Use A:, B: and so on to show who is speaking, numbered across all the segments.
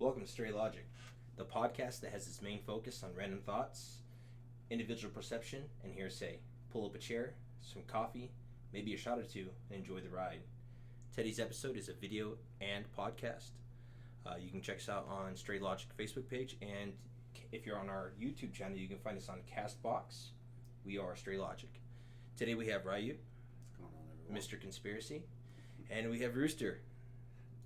A: Welcome to Stray Logic, the podcast that has its main focus on random thoughts, individual perception, and hearsay. Pull up a chair, some coffee, maybe a shot or two, and enjoy the ride. Today's episode is a video and podcast. You can check us out on Stray Logic Facebook page, and if you're on our YouTube channel, you can find us on Castbox. We are Stray Logic. Today we have Ryu,
B: What's going on, everyone?
A: Mr. Conspiracy, and we have Rooster,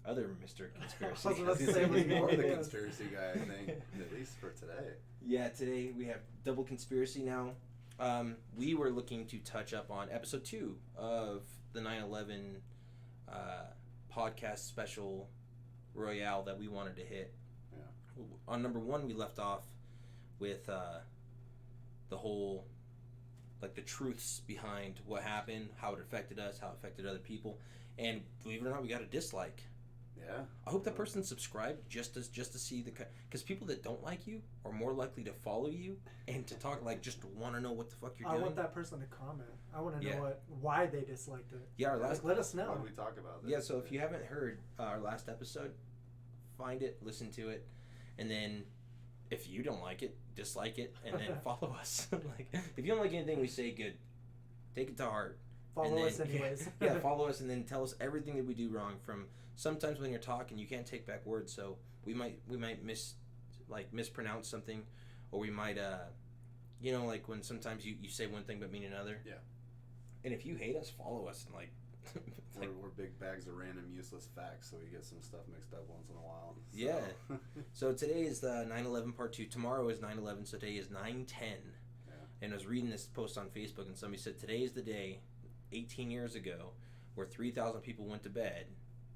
A: other Mr. Conspiracy.
B: I was about to say we're more the conspiracy guy, I think, at least for today.
A: Yeah, today we have double conspiracy now. We were looking to touch up on episode 2 of the 9/11 podcast special royale that we wanted to hit.
B: Yeah.
A: On number 1, we left off with the whole, like, the truths behind what happened, how it affected us, how it affected other people, and believe it or not, we got a dislike.
B: Yeah.
A: I hope that person subscribed just to see because people that don't like you are more likely to follow you and to talk, like, just want to know what the fuck you're doing.
C: I want that person to comment. I want to know
A: Yeah.
C: why they disliked it.
A: Yeah, our last
C: let us know.
B: Why did we talk about this?
A: Yeah, so if you haven't heard our last episode, find it, listen to it, and then if you don't like it, dislike it, and then follow us. Like, if you don't like anything we say, good, take it to heart.
C: Follow
A: And then-
C: us anyways.
A: Yeah, follow us and then tell us everything that we do wrong. From sometimes when you're talking, you can't take back words, so we might mispronounce something, or we might like when sometimes you say one thing but mean another.
B: Yeah.
A: And if you hate us, follow us and
B: We're big bags of random useless facts, so we get some stuff mixed up once in a while. So.
A: Yeah. So today is the 9/11 part 2. Tomorrow is 9/11, so today is 9/10.
B: Yeah.
A: And I was reading this post on Facebook, and somebody said today is the day, 18 years ago, where 3,000 people went to bed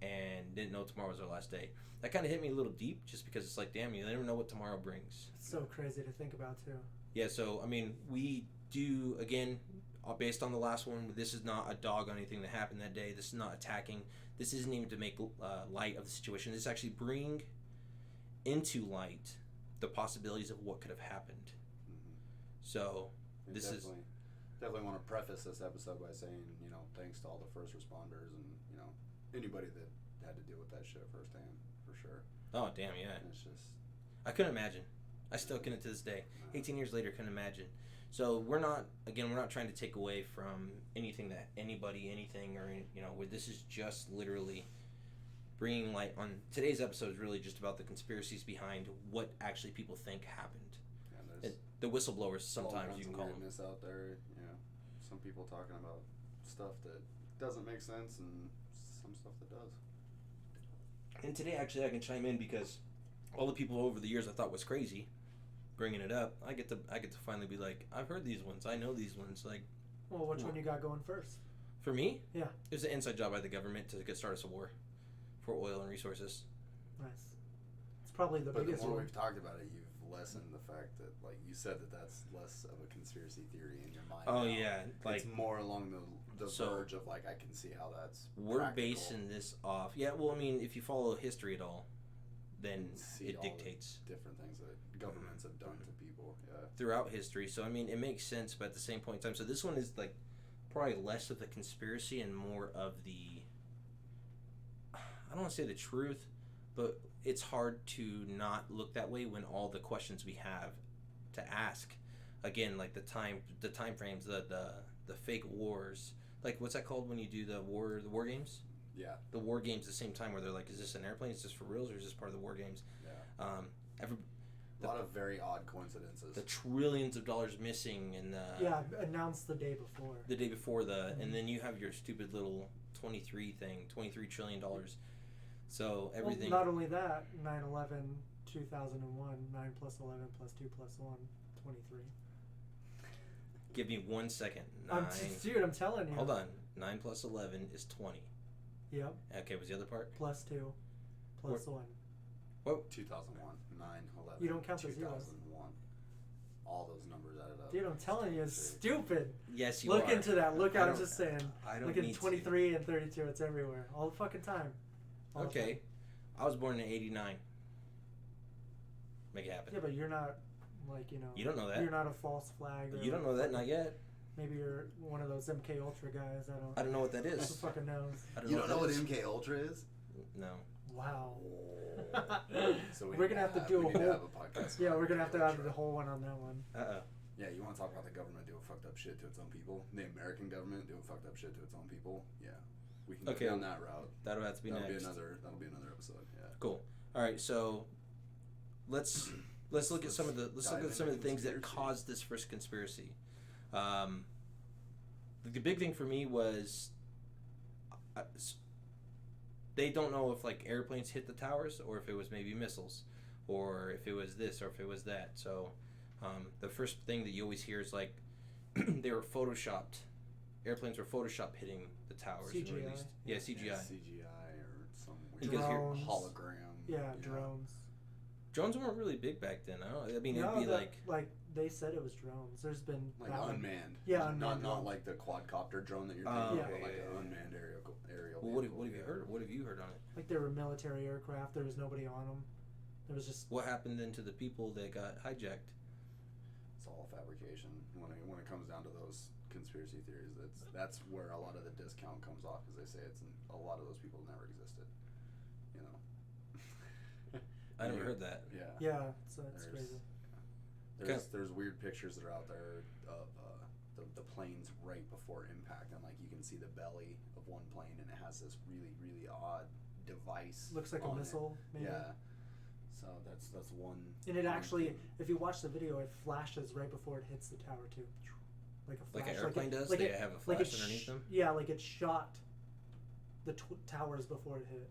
A: and didn't know tomorrow was their last day. That kind of hit me a little deep, just because it's like, damn, you never know what tomorrow brings.
C: It's so crazy to think about too.
A: Yeah, so, I mean, we do, again, based on the last one, this is not a dog on anything that happened that day. This is not attacking. This isn't even to make light of the situation. This is actually bring into light the possibilities of what could have happened.
B: Mm-hmm.
A: So,
B: We
A: this is...
B: definitely want to preface this episode by saying, thanks to all the first responders and, anybody that had to deal with that shit firsthand, for sure.
A: Oh, damn, yeah.
B: And it's just...
A: I couldn't imagine. I still couldn't to this day. 18 years later, couldn't imagine. So we're not trying to take away from anything that anything, or, where this is just literally bringing light on. Today's episode is really just about the conspiracies behind what actually people think happened.
B: Yeah, there's
A: The whistleblowers, sometimes
B: all
A: you can
B: kinds
A: call
B: of
A: them.
B: weirdness out there, some people talking about stuff that doesn't make sense and some stuff that does.
A: And today, actually, I can chime in because all the people over the years I thought was crazy, bringing it up, I get to finally be like, I've heard these ones, I know these ones. Like,
C: Well, which one you got going first?
A: for me,
C: Yeah.
A: it was an inside job by the government to get started a war for oil and resources.
C: Nice. It's probably the
B: But the
C: biggest
B: more
C: one.
B: we've talked about it, you've lessened the fact that, like you said, that's less of a conspiracy theory in your mind.
A: Oh,
B: now.
A: yeah, like,
B: it's more along the
A: So-
B: verge of, like, I can see how that's
A: we're
B: practical.
A: basing this off. Yeah, well, I mean, if you follow history at all, then
B: See
A: it
B: all the
A: dictates
B: different things that governments have done to people. Yeah.
A: throughout history. So, I mean, it makes sense, but at the same point in time, so this one is, like, probably less of the conspiracy and more of the, I don't want to say the truth, but it's hard to not look that way when all the questions we have to ask, again, like the time frames, the fake wars, like, what's that called when you do the war games?
B: Yeah.
A: The war games, the same time where they're like, is this an airplane? Is this for reals, or is this part of the war games?
B: Yeah.
A: A
B: lot of very odd coincidences.
A: the trillions of dollars missing in the
C: announced the day before.
A: the day before and then you have your stupid little 23 trillion dollars. So everything.
C: Well, not only that, 9/11, 2001, 9 plus 11 plus 2 plus 1, 23.
A: Give me 1 second.
C: Dude, I'm telling you.
A: Hold on. 9 plus 11 is 20.
C: Yep.
A: Okay, what's the other part?
C: Plus 2, plus 1.
A: What?
B: 2001, 9/11.
C: You don't count the zeros.
B: 2001. All those numbers added up.
C: Dude, I'm telling you, it's stupid.
A: Yes, you
C: Look
A: are.
C: into that. Look,
A: I
C: I'm
A: don't-
C: just saying.
A: I don't
C: Look at
A: need
C: 23 and 32. It's everywhere. All the fucking time. All the
A: Okay.
C: time.
A: I was born in 89. Make it happen.
C: Yeah, but you're not,
A: You don't know that.
C: You're not a false flag. Or
A: You don't know that, not yet.
C: Maybe you're one of those MK Ultra guys. I don't
A: I don't know what that
C: Who
A: is.
C: fucking knows?
A: I
B: You don't know what
A: that is.
B: MK Ultra is?
A: No.
C: Wow.
B: So
C: We're gonna have to do
B: we
C: a
B: need to
C: whole.
B: have a podcast.
C: Yeah,
B: on
C: we're gonna have to
B: Taylor
C: add the
B: Swift.
C: whole one on that one.
B: Yeah, you want to talk about the government doing fucked up shit to its own people? The American government doing fucked up shit to its own people? Yeah, we can go
A: Okay.
B: down that route.
A: That'll have to be
B: That'll
A: next.
B: That'll be another episode. Yeah.
A: Cool. All right, so let's look at some of the
B: dive
A: some of
B: into
A: the things that
B: conspiracy.
A: caused this first conspiracy. The big thing for me was they don't know if like airplanes hit the towers or if it was maybe missiles or if it was this or if it was that. So the first thing that you always hear is like they were photoshopped. Airplanes were photoshopped hitting the towers. and
C: CGI.
A: released. Yeah, CGI.
B: CGI or some
A: Because you're-
C: Drones.
B: hologram.
C: Yeah, drones.
A: Drones weren't really big back then. I mean,
C: No,
A: it'd be
C: like they said it was drones. There's been
B: Like
C: that one.
B: unmanned.
C: Yeah,
B: Not
C: unmanned
B: not
C: drones.
B: like the quadcopter drone that you're
A: Oh,
B: thinking,
C: okay,
B: but like
A: yeah,
B: an
A: yeah.
B: unmanned aerial.
A: Well, what
B: vehicle,
A: have you
B: yeah.
A: heard? What have you heard on it?
C: Like there were military aircraft. There was nobody on them. There was just
A: What happened then to the people that got hijacked?
B: It's all fabrication. When it comes down to those conspiracy theories, that's where a lot of the discount comes off, because they say a lot of those people never existed. You know.
A: I never heard that.
B: Yeah.
C: yeah. So it's
B: There's-
C: crazy.
B: There's weird pictures that are out there of the planes right before impact, and like you can see the belly of one plane, and it has this really odd device.
C: Looks like a
B: on it.
C: missile. Maybe.
B: Yeah. So that's one.
C: And it
B: one
C: actually,
B: thing.
C: if you watch the video, it flashes right before it hits the tower too, like a flash.
A: Like an airplane does?
C: Like
A: They
C: it-
A: have a
C: like
A: flash
C: it
A: underneath them?
C: Yeah, like it shot the towers before it hit.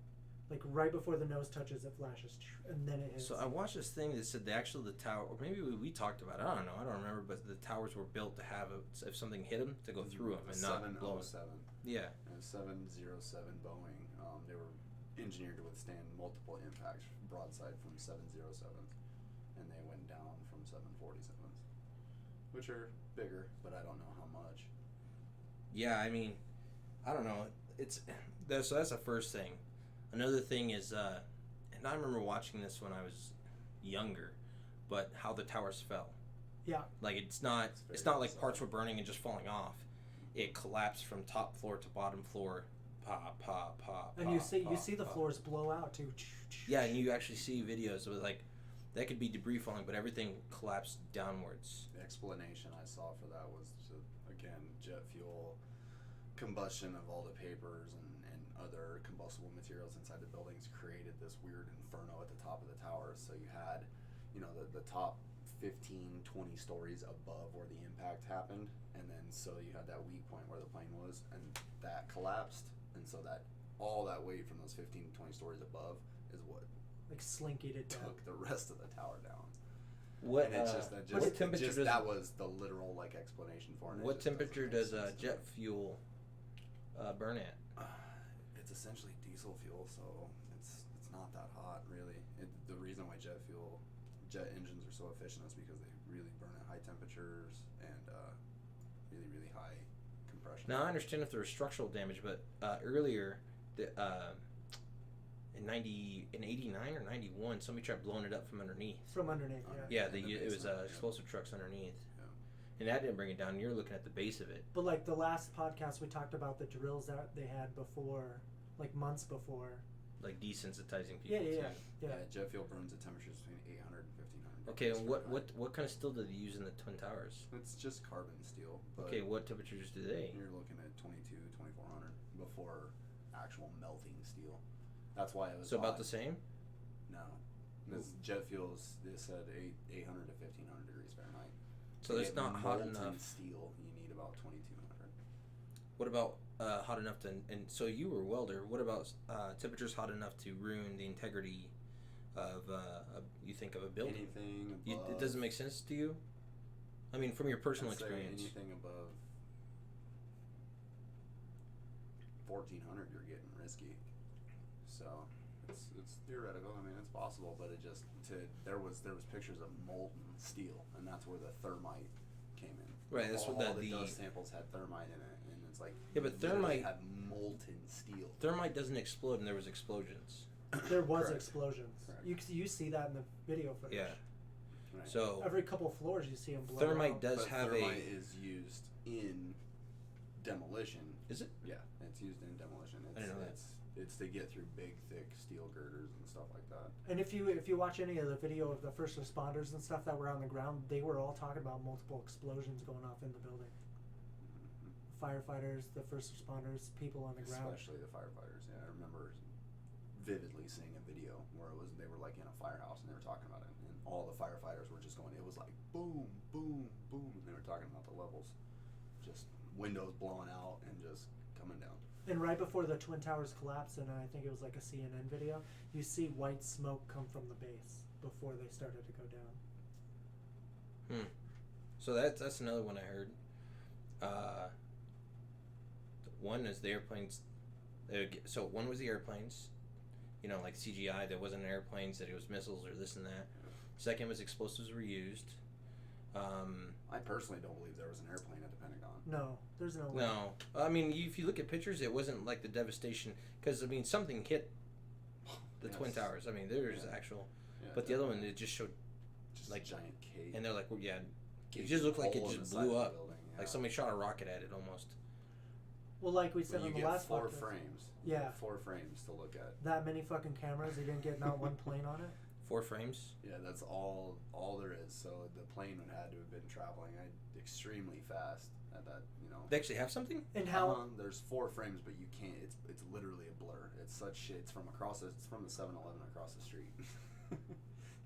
C: Like right before the nose touches, it flashes, and then it hits.
A: So I watched this thing that said the tower, or maybe we talked about it. I don't know. I don't remember. But the towers were built to have if something hit them, to go through them and not blow 'em.
B: 707.
A: Yeah.
B: 707 Boeing. They were engineered to withstand multiple impacts broadside from 707s, and they went down from 747s, which are bigger, but I don't know how much.
A: Yeah. I mean, I don't know. So that's the first thing. Another thing is, and I remember watching this when I was younger, but how the towers fell.
C: Yeah.
A: Like it's not
B: very
A: like
B: bizarre.
A: parts were burning and just falling off. It collapsed from top floor to bottom floor. Pop, pop, pop.
C: And
A: pop,
C: you see
A: pop,
C: the
A: pop.
C: floors blow out too.
A: Yeah, and you actually see videos of like that could be debris falling, but everything collapsed downwards.
B: The explanation I saw for that was again jet fuel, combustion of all the papers and other combustible materials inside the buildings created this weird inferno at the top of the towers. So you had, the top 15, 20 stories above where the impact happened, and then so you had that weak point where the plane was, and that collapsed, and so that all that weight from those 15, 20 stories above is what
C: Like slinkied it down.
B: took the rest of the tower down.
A: What
B: And
A: what temperature does
B: that was the literal explanation for it. It
A: what
B: just doesn't
A: temperature
B: make
A: does
B: sense to
A: jet
B: me.
A: fuel burn at?
B: It's essentially diesel fuel, so it's not that hot really. The reason why jet engines are so efficient is because they really burn at high temperatures and really high compression.
A: Now I understand if there was structural damage, but earlier, in 89 or 91, somebody tried blowing it up from underneath.
C: From underneath.
A: Yeah,
B: In the
A: it was
B: basement, yeah.
A: explosive trucks underneath,
B: Yeah.
A: and that didn't bring it down. You're looking at the base of it.
C: But like the last podcast, we talked about the drills that they had before, like months before.
A: Like desensitizing people.
C: Yeah.
B: Yeah, jet fuel burns at temperatures between 800 and 1500.
A: Okay,
B: degrees
A: and
B: Fahrenheit.
A: what kind of steel do they use in the Twin Towers?
B: It's just carbon steel. But
A: Okay, what temperatures do they?
B: You're looking at 2400 before actual melting steel. That's why it was
A: So about
B: hot.
A: the same?
B: No. This jet fuel they said 800 to 1500 degrees Fahrenheit.
A: So
B: To
A: it's
B: get
A: not hot
B: molten
A: enough.
B: steel, you need about 2200.
A: What about hot enough to? And so you were a welder. What about temperatures hot enough to ruin the integrity of you think of a building?
B: Anything above.
A: It doesn't make sense to you. I mean, from your personal
B: I'd say
A: experience.
B: anything above 1400, you're getting risky. So it's theoretical. I mean, it's possible, but there was pictures of molten steel, and that's where the thermite came in.
A: Right, that's
B: all
A: what
B: the
A: the
B: dust samples had thermite in it, and it's like
A: Yeah, but
B: you literally
A: thermite-
B: had molten steel.
A: Thermite doesn't explode, and there was explosions.
C: There was
B: Correct.
C: explosions.
B: Correct.
C: You see that in the video footage.
A: Yeah.
B: Right.
A: So
C: Every couple floors you see them blow
A: thermite
C: out.
A: does
B: but
A: have
B: thermite is used in demolition.
A: Is it?
B: Yeah, it's used in demolition. It's,
A: I didn't know that.
B: it's to get through big, thick steel girders and stuff like that.
C: And if you watch any of the video of the first responders and stuff that were on the ground, they were all talking about multiple explosions going off in the building. Firefighters, the first responders, people on the ground.
B: Especially the firefighters. Yeah, I remember vividly seeing a video where they were like in a firehouse and they were talking about it, and all the firefighters were just going. It was like boom, boom, boom, and they were talking about the levels, just windows blowing out and just coming down.
C: And right before the Twin Towers collapsed, and I think it was like a CNN video, you see white smoke come from the base before they started to go down.
A: So that's another one I heard. One is the airplanes. So one was the airplanes, like CGI. There wasn't airplanes, that it was missiles or this and that. Second was explosives were used.
B: I personally don't believe there was an airplane at the Pentagon.
C: No, there's no way.
A: No, I mean, if you look at pictures, it wasn't like the devastation, because I mean something hit the Twin Towers. I mean, there's actual, but the other one, it just showed
B: just
A: like
B: a giant cave.
A: and they're like, well, yeah, it
B: Gaping
A: just looked like it
B: hole in
A: just
B: the side
A: blew
B: of the
A: up,
B: building, yeah.
A: like somebody shot a rocket at it almost.
C: Well, like we said
B: But
C: on
B: you
C: the
B: get
C: last
B: four
C: podcast,
B: frames.
C: Yeah.
B: You get 4 frames to look at.
C: that many fucking cameras, they didn't get not one plane on it.
A: 4 frames.
B: Yeah, that's all there is. So the plane would had to have been traveling extremely fast at that.
A: They actually have something.
C: And how?
B: There's 4 frames, but you can't. It's literally a blur. It's such shit. It's from the 7-Eleven across the street.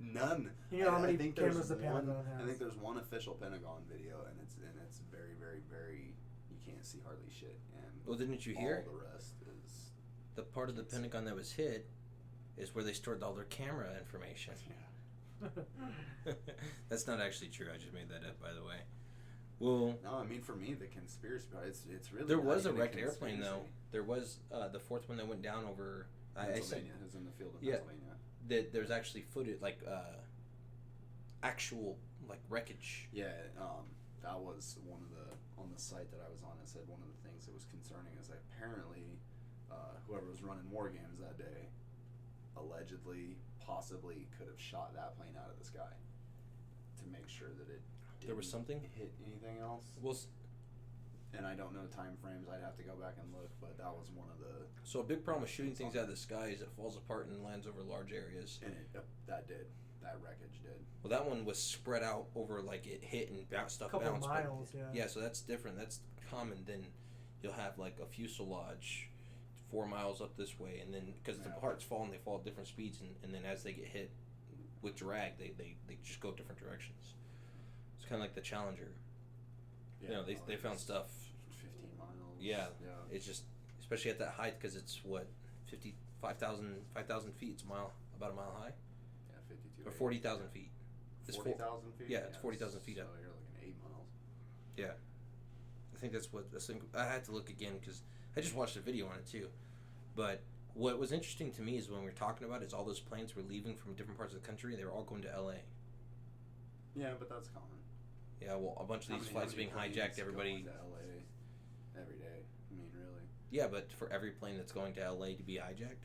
B: None.
C: You know how many
B: I think
C: cameras the
B: there's one,
C: Pentagon has?
B: I think there's one official Pentagon video, and it's very, very, very. You can't see hardly shit. And
A: Well, didn't you hear?
B: all the rest is
A: The part of the Pentagon that was hit is where they stored all their camera information.
B: yeah.
A: That's not actually true. I just made that up, by the way. Well,
B: No, I mean for me the conspiracy part. It's really.
A: there
B: not
A: was a
B: even
A: wrecked airplane though.
B: conspiracy.
A: There was the fourth one that went down over. I said
B: Pennsylvania is in the field of
A: Yeah.
B: Pennsylvania.
A: that there's actually footage, like actual like wreckage.
B: Yeah, that was one of the on the site that I was on. It said one of the things that was concerning is that apparently whoever was running war games that day allegedly, possibly could have shot that plane out of the sky to make sure that it didn't
A: There was something?
B: hit anything else.
A: Well,
B: And I don't know time frames. I'd have to go back and look, but that was one of the.
A: so a big problem with shooting things out of the sky is it falls apart and lands over large areas.
B: And that wreckage did.
A: Well, that one was spread out over, like it hit and stuff
C: Couple
A: bounced.
C: miles,
A: but,
C: yeah.
A: so that's different. That's common. Then you'll have like a fuselage 4 miles up this way, and then because the
B: Yeah.
A: parts fall and they fall at different speeds, and then as they get hit with drag, they just go different directions. It's kind of like the Challenger.
B: Yeah,
A: They found stuff.
B: 15 miles.
A: Yeah,
B: Yeah.
A: it's just, especially at that height, because it's what 5,000 feet. It's about a mile high,
B: Yeah, 52.
A: or 40,000 feet. It's
B: 40,000 feet.
A: yeah, it's 40,000 feet up.
B: So you're looking at 8 miles.
A: Yeah, I think that's what. I had to look again because I just watched a video on it too. But what was interesting to me is when we were talking about it, is all those planes were leaving from different parts of the country. They were all going to L.A.
B: Yeah, but that's common.
A: Yeah, well, a bunch of these flights being
B: planes
A: hijacked.
B: go
A: Everybody.
B: into LA every day. I mean, really.
A: Yeah, but for every plane that's going to L.A. to be hijacked,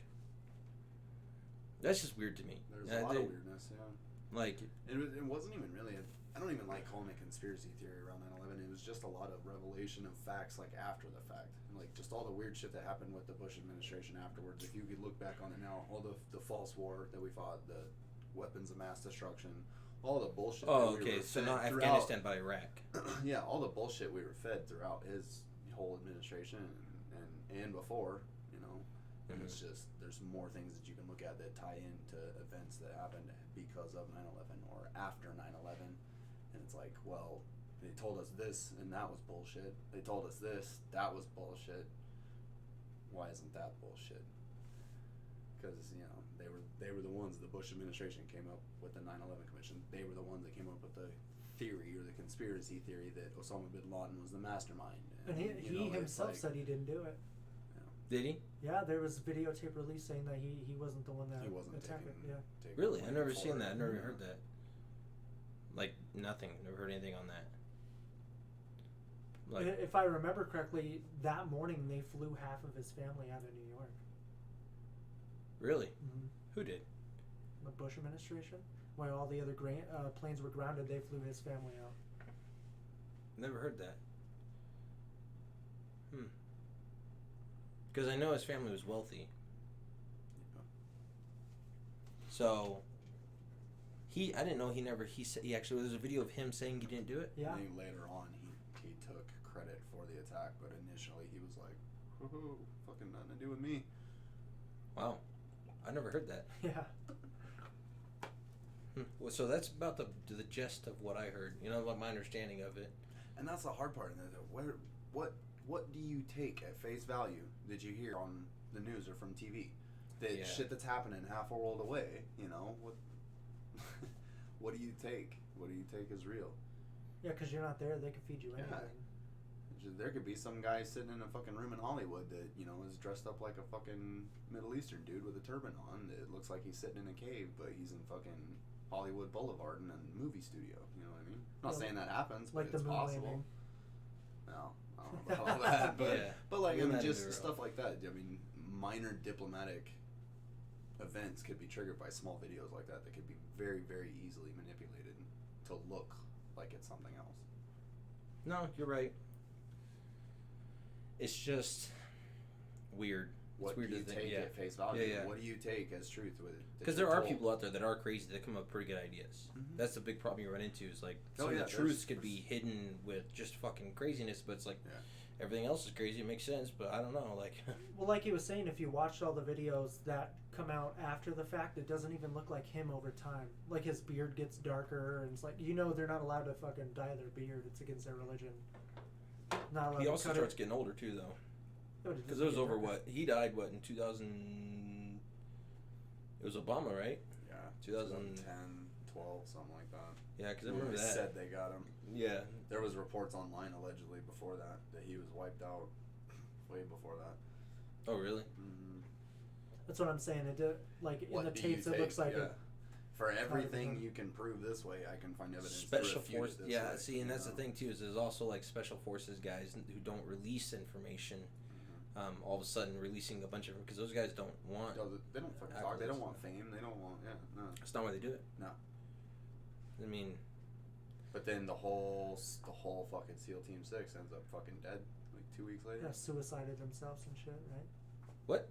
A: that's just weird to me.
B: There's a lot of weirdness, yeah.
A: Like,
B: It wasn't even really. I don't even like calling it conspiracy theory around 9/11. It was just a lot of revelation of facts, like after the fact, and like just all the weird shit that happened with the Bush administration afterwards. If you could look back on it now, all the false war that we fought, the weapons of mass destruction, all the bullshit.
A: oh,
B: that we
A: okay,
B: were
A: so
B: fed
A: not
B: throughout-
A: Afghanistan, but Iraq.
B: Yeah, all the bullshit we were fed throughout his whole administration and before, and it's just there's more things that you can look at that tie into events that happened because of 9/11 or after 9/11, and it's like, well, they told us this and that was bullshit. They told us this, that was bullshit. Why isn't that bullshit? Because they were the ones. The Bush administration came up with the 9/11 Commission. They were the ones that came up with the theory or the conspiracy theory that Osama bin Laden was the mastermind.
C: And he
B: it's
C: himself
B: like-
C: said he didn't do it.
A: Did he?
C: Yeah, there was videotape release saying that he wasn't the one that
B: He wasn't
C: attacked it.
B: taking-
C: Yeah.
B: taking
A: Really?
B: the
A: I've
B: blame
A: never
B: for
A: seen
B: it.
A: that. I've never heard that. Like, nothing. Never heard anything on that. Like,
C: If I remember correctly, that morning they flew half of his family out of New York.
A: really?
C: Mm-hmm.
A: Who did?
C: The Bush administration, while all the other planes were grounded, they flew his family out.
A: Never heard that. Because I know his family was wealthy. So I didn't know he said he actually there's a video of him saying he didn't do it.
C: Yeah.
B: I think later on he took credit for the attack, but initially he was like, "Woohoo, fucking nothing to do with me."
A: Wow, I never heard that.
C: Yeah.
A: Well, so that's about the gist of what I heard. You know, my understanding of it.
B: And that's the hard part. What do you take at face value? Did you hear on the news or from TV? That
A: Yeah.
B: shit that's happening half a world away. You know what? What do you take? What do you take as real?
C: Yeah, because you're not there, they can feed you
B: Yeah.
C: anything.
B: There could be some guy sitting in a fucking room in Hollywood that, you know, is dressed up like a fucking Middle Eastern dude with a turban on. That looks like he's sitting in a cave, but he's in fucking Hollywood Boulevard in a movie studio. You know what I mean? I'm not
C: Yeah,
B: saying that happens,
C: Like
B: but
C: the
B: it's
C: moon
B: possible.
C: landing.
B: No, I don't know about all that, but
A: Yeah.
B: but like I
A: Moon
B: mean,
A: landings
B: just
A: are
B: stuff like that. I mean, minor diplomatic events could be triggered by small videos like that could be very, very easily manipulated to look like it's something else.
A: No, you're right. It's just weird.
B: What
A: it's weird
B: do you
A: to think.
B: take
A: Yeah.
B: at face value?
A: Yeah, yeah.
B: What do you take as truth with it?
A: Because there are people out there that are crazy that come up with pretty good ideas.
B: Mhm.
A: That's the big problem you run into is like
B: Oh,
A: some
B: yeah,
A: of the truths
B: there's-
A: could be hidden with just fucking craziness, but it's like
B: Yeah.
A: everything else is crazy. It makes sense, but I don't know. Like,
C: Well, like he was saying, if you watched all the videos that come out after the fact, it doesn't even look like him over time. Like his beard gets darker, and it's like, you know, they're not allowed to fucking dye their beard. It's against their religion. Not allowed
A: he
C: to
A: also
C: cut
A: starts
C: it.
A: getting older too, though.
C: It would
A: Because
C: just
A: it was
C: get
A: over
C: darker.
A: what he died in 2000. It was Obama, right?
B: Yeah,
A: 2010,
B: 12, something like that.
A: Yeah, because I
B: When
A: remember
B: they
A: that.
B: said they got him.
A: Yeah.
B: There was reports online allegedly before that he was wiped out way before that.
A: Oh, really?
B: Mm-hmm.
C: That's what I'm saying. It did, like in the tapes, it looks like it.
B: For everything
C: him.
B: you can prove this way, I can find evidence. to
A: Special
B: refute it
A: force.
B: this
A: Yeah.
B: way,
A: See, and
B: you
A: that's the
B: know?
A: thing too. Is there's also like special forces guys who don't release information.
B: Mhm.
A: All of a sudden releasing a bunch of because those guys don't want.
B: No, they don't fucking talk. They don't
A: accolades.
B: want fame. They don't want no.
A: That's not why they do it.
B: No.
A: I mean,
B: But then the whole fucking SEAL Team 6 ends up fucking dead like 2 weeks later.
C: Yeah, suicided themselves and shit, right?
A: what?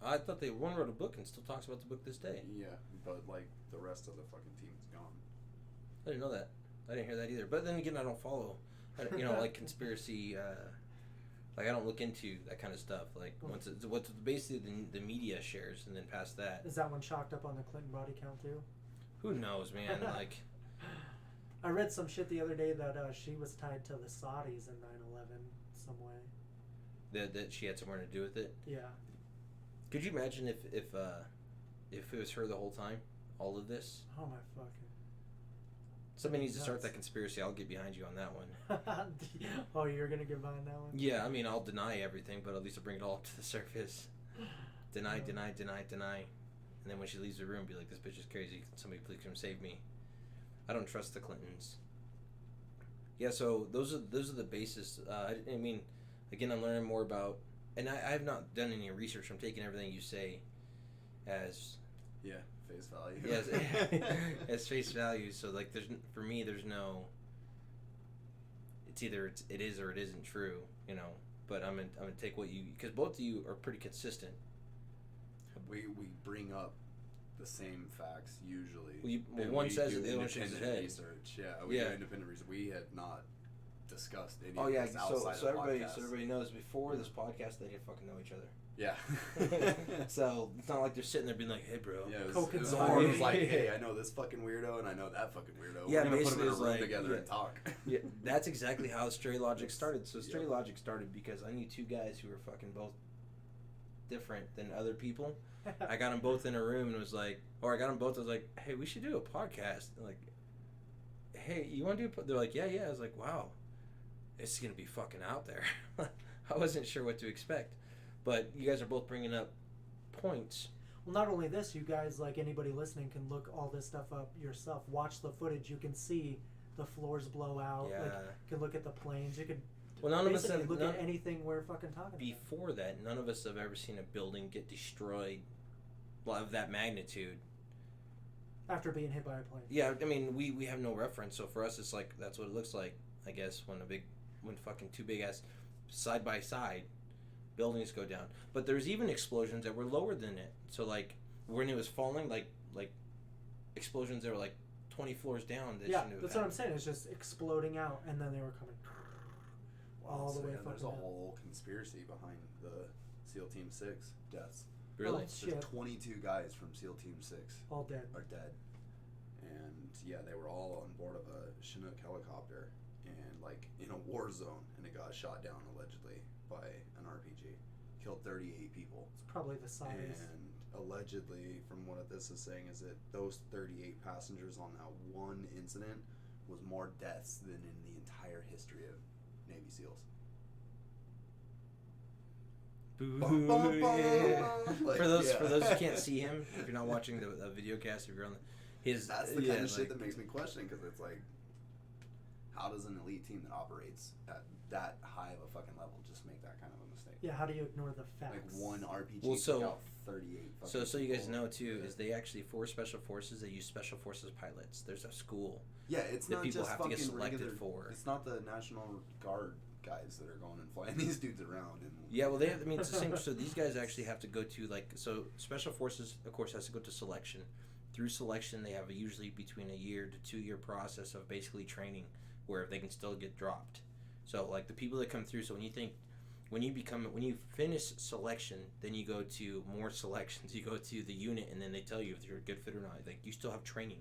A: I thought one wrote a book and still talks about the book this day.
B: Yeah, but like the rest of the fucking team is gone.
A: I didn't know that. I didn't hear that either. But then again, I don't follow, like conspiracy. Like I don't look into that kind of stuff. Like once it's what's basically the media shares, and then past that,
C: Is that one chalked up on the Clinton body count too?
A: who knows, man? Like
C: I read some shit the other day that she was tied to the Saudis in 9/11 some way.
A: that she had somewhere to do with it.
C: Yeah.
A: Could you imagine if it was her the whole time, all of this?
C: Oh my fucking.
A: Somebody needs to start
C: Nuts.
A: that conspiracy. I'll get behind you on that one.
C: Oh, you're gonna get behind that one?
A: Yeah, I mean, I'll deny everything, but at least I'll bring it all up to the surface. Deny, deny, deny, deny. And then when she leaves the room, be like, this bitch is crazy. Somebody please come save me. I don't trust the Clintons. Yeah, so those are the basis. I mean, again, I'm learning more about, and I have not done any research. I'm taking everything you say as
B: Yeah, face value.
A: yes, as face value. So like, for me, there's no. It's either it is or it isn't true, But I'm gonna take what you because both of you are pretty consistent.
B: We bring up the same facts usually.
A: Well,
B: And
A: one
B: we
A: says
B: do
A: it, the other one shakes his
B: independent
A: head.
B: research. Yeah, we
A: Yeah.
B: do independent research. We have not discussed any
A: Oh
B: of
A: yeah,
B: this
A: so
B: outside
A: so
B: of
A: everybody
B: podcasts.
A: so everybody knows before this podcast they didn't fucking know each other.
B: Yeah.
A: So it's not like they're sitting there being like, "Hey, bro."
B: Yeah, it was
C: Co-conspire.
B: more of like, hey, I know this fucking weirdo and I know that fucking weirdo.
A: Yeah,
B: We're gonna put
A: basically
B: them in a
A: it's
B: room
A: like-
B: together
A: yeah.
B: and talk.
A: Yeah, that's exactly how Stray Logic started. So Stray
B: Yep.
A: Logic started because I knew two guys who were fucking both different than other people. I got them both in a room and was like, or I got them both. I was like, "Hey, we should do a podcast." They're like, "Hey, you want to do?" They're like, "Yeah, yeah." I was like, "Wow, it's gonna be fucking out there." I wasn't sure what to expect, but you guys are both bringing up points.
C: Well, not only this, you guys, like anybody listening, can look all this stuff up yourself. Watch the footage. You can see the floors blow out.
A: Yeah.
C: Like, you can look at the planes. You could
A: Well, none of us
C: basically
A: have
C: look at anything we're fucking talking about.
A: before that. None of us have ever seen a building get destroyed, well, of that magnitude.
C: After being hit by a plane.
A: Yeah, I mean, we have no reference, so for us, it's like that's what it looks like. I guess when fucking two big ass side by side buildings go down. But there's even explosions that were lower than it. So like when it was falling, like explosions that were like 20 floors down. That
C: Yeah,
A: shouldn't have
C: that's what I'm
A: happened.
C: saying. It's just exploding out, and then they were coming all the way
B: There's a
C: fucking down.
B: whole conspiracy behind the SEAL Team 6 deaths.
A: Really?
C: Oh, shit.
B: There's 22 guys from SEAL Team 6
C: All dead.
B: are dead. And yeah, they were all on board of a Chinook helicopter and like in a war zone, and it got shot down allegedly by an RPG. Killed 38 people.
C: It's probably the size.
B: And allegedly, from what this is saying, is that those 38 passengers on that one incident was more deaths than in the entire history of Navy SEALs.
A: Boo.
B: Bum, bum, bum.
A: Yeah.
B: Like,
A: for those
B: yeah.
A: who can't see him, if you're not watching the video cast, if you're on his,
B: That's the
A: yeah,
B: kind of shit
A: like-
B: that makes me question, because it's like, how does an elite team that operates at that high of a fucking level just make that kind of a mistake?
C: Yeah, how do you ignore the facts?
B: Like one RPG
A: Well, so-
B: took out 38 fucking
A: So you guys
B: people.
A: know too,
B: Yeah.
A: is they actually, for special forces, they use special forces pilots. There's a school
B: Yeah, it's
A: that
B: not
A: people
B: just
A: have to get
B: fucking
A: selected
B: regular,
A: for.
B: It's not the National Guard guys that are going and flying these dudes around. And
A: Yeah, well, they have, I mean, it's the same. So these guys actually have to go to, like, so special forces, of course, has to go to selection. Through selection, they have usually between a year to 2 year process of basically training where they can still get dropped. So, like, the people that come through, so when you finish selection, then you go to more selections. You go to the unit, and then they tell you if you're a good fit or not. Like, you still have training.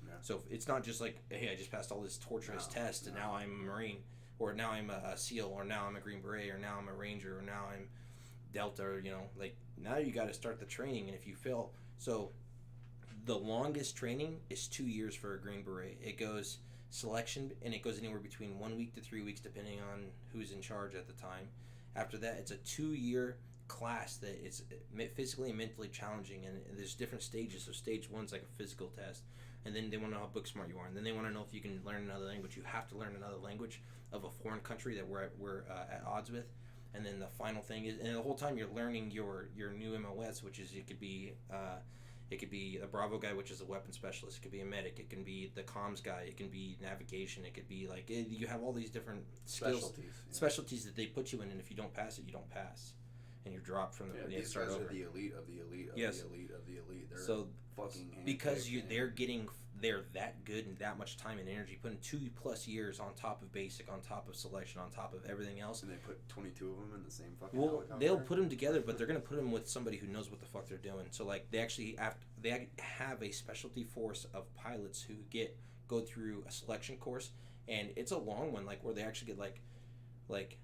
B: Yeah.
A: So it's not just like, hey, I just passed all this torturous test, and now I'm a Marine, or now I'm a SEAL, or now I'm a Green Beret, or now I'm a Ranger, or now I'm Delta, or, like, now you got to start the training, and if you fail, so the longest training is 2 years for a Green Beret. It goes selection, and it goes anywhere between 1 week to 3 weeks, depending on who's in charge at the time. After that, it's a 2-year class that is physically and mentally challenging, and there's different stages. So stage 1's like a physical test, and then they want to know how book smart you are, and then they want to know if you can learn another language. You have to learn another language of a foreign country that we're at odds with. And then the final thing is, and the whole time you're learning your new MOS, which is it could be a Bravo guy, which is a weapon specialist. It could be a medic. It can be the comms guy. It can be navigation. It could be like you have all these different skills, specialties that they put you in, and if you don't pass it, you don't pass, and you're dropped from the.
B: These
A: start
B: guys
A: over.
B: are the elite of the elite of
A: Yes.
B: the elite of the elite. They're
A: So
B: fucking
A: because
B: handpicked,
A: they're that good and that much time and energy, putting 2+ years on top of basic, on top of selection, on top of everything else.
B: and they put 22 of them in the same fucking
A: Well,
B: helicopter.
A: they'll put them together, but they're gonna put them with somebody who knows what the fuck they're doing. So like they actually have a specialty force of pilots who go through a selection course, and it's a long one, like where they actually get like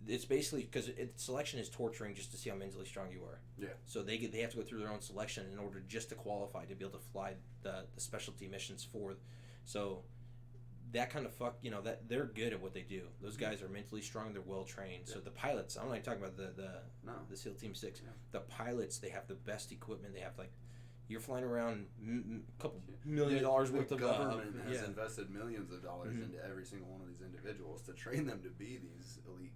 A: it's basically because selection is torturing just to see how mentally strong you are.
B: Yeah.
A: So they have to go through their own selection in order just to qualify to be able to fly the specialty missions for. So that kind of that they're good at what they do. Those guys are mentally strong. They're well trained. So the pilots, I'm not even talking about the SEAL Team 6.
B: Yeah.
A: The pilots, they have the best equipment. They have you're flying around a couple $1 million worth of
B: the government has
A: yeah.
B: invested millions of dollars
A: Mhm.
B: into every single one of these individuals to train them to be these elite.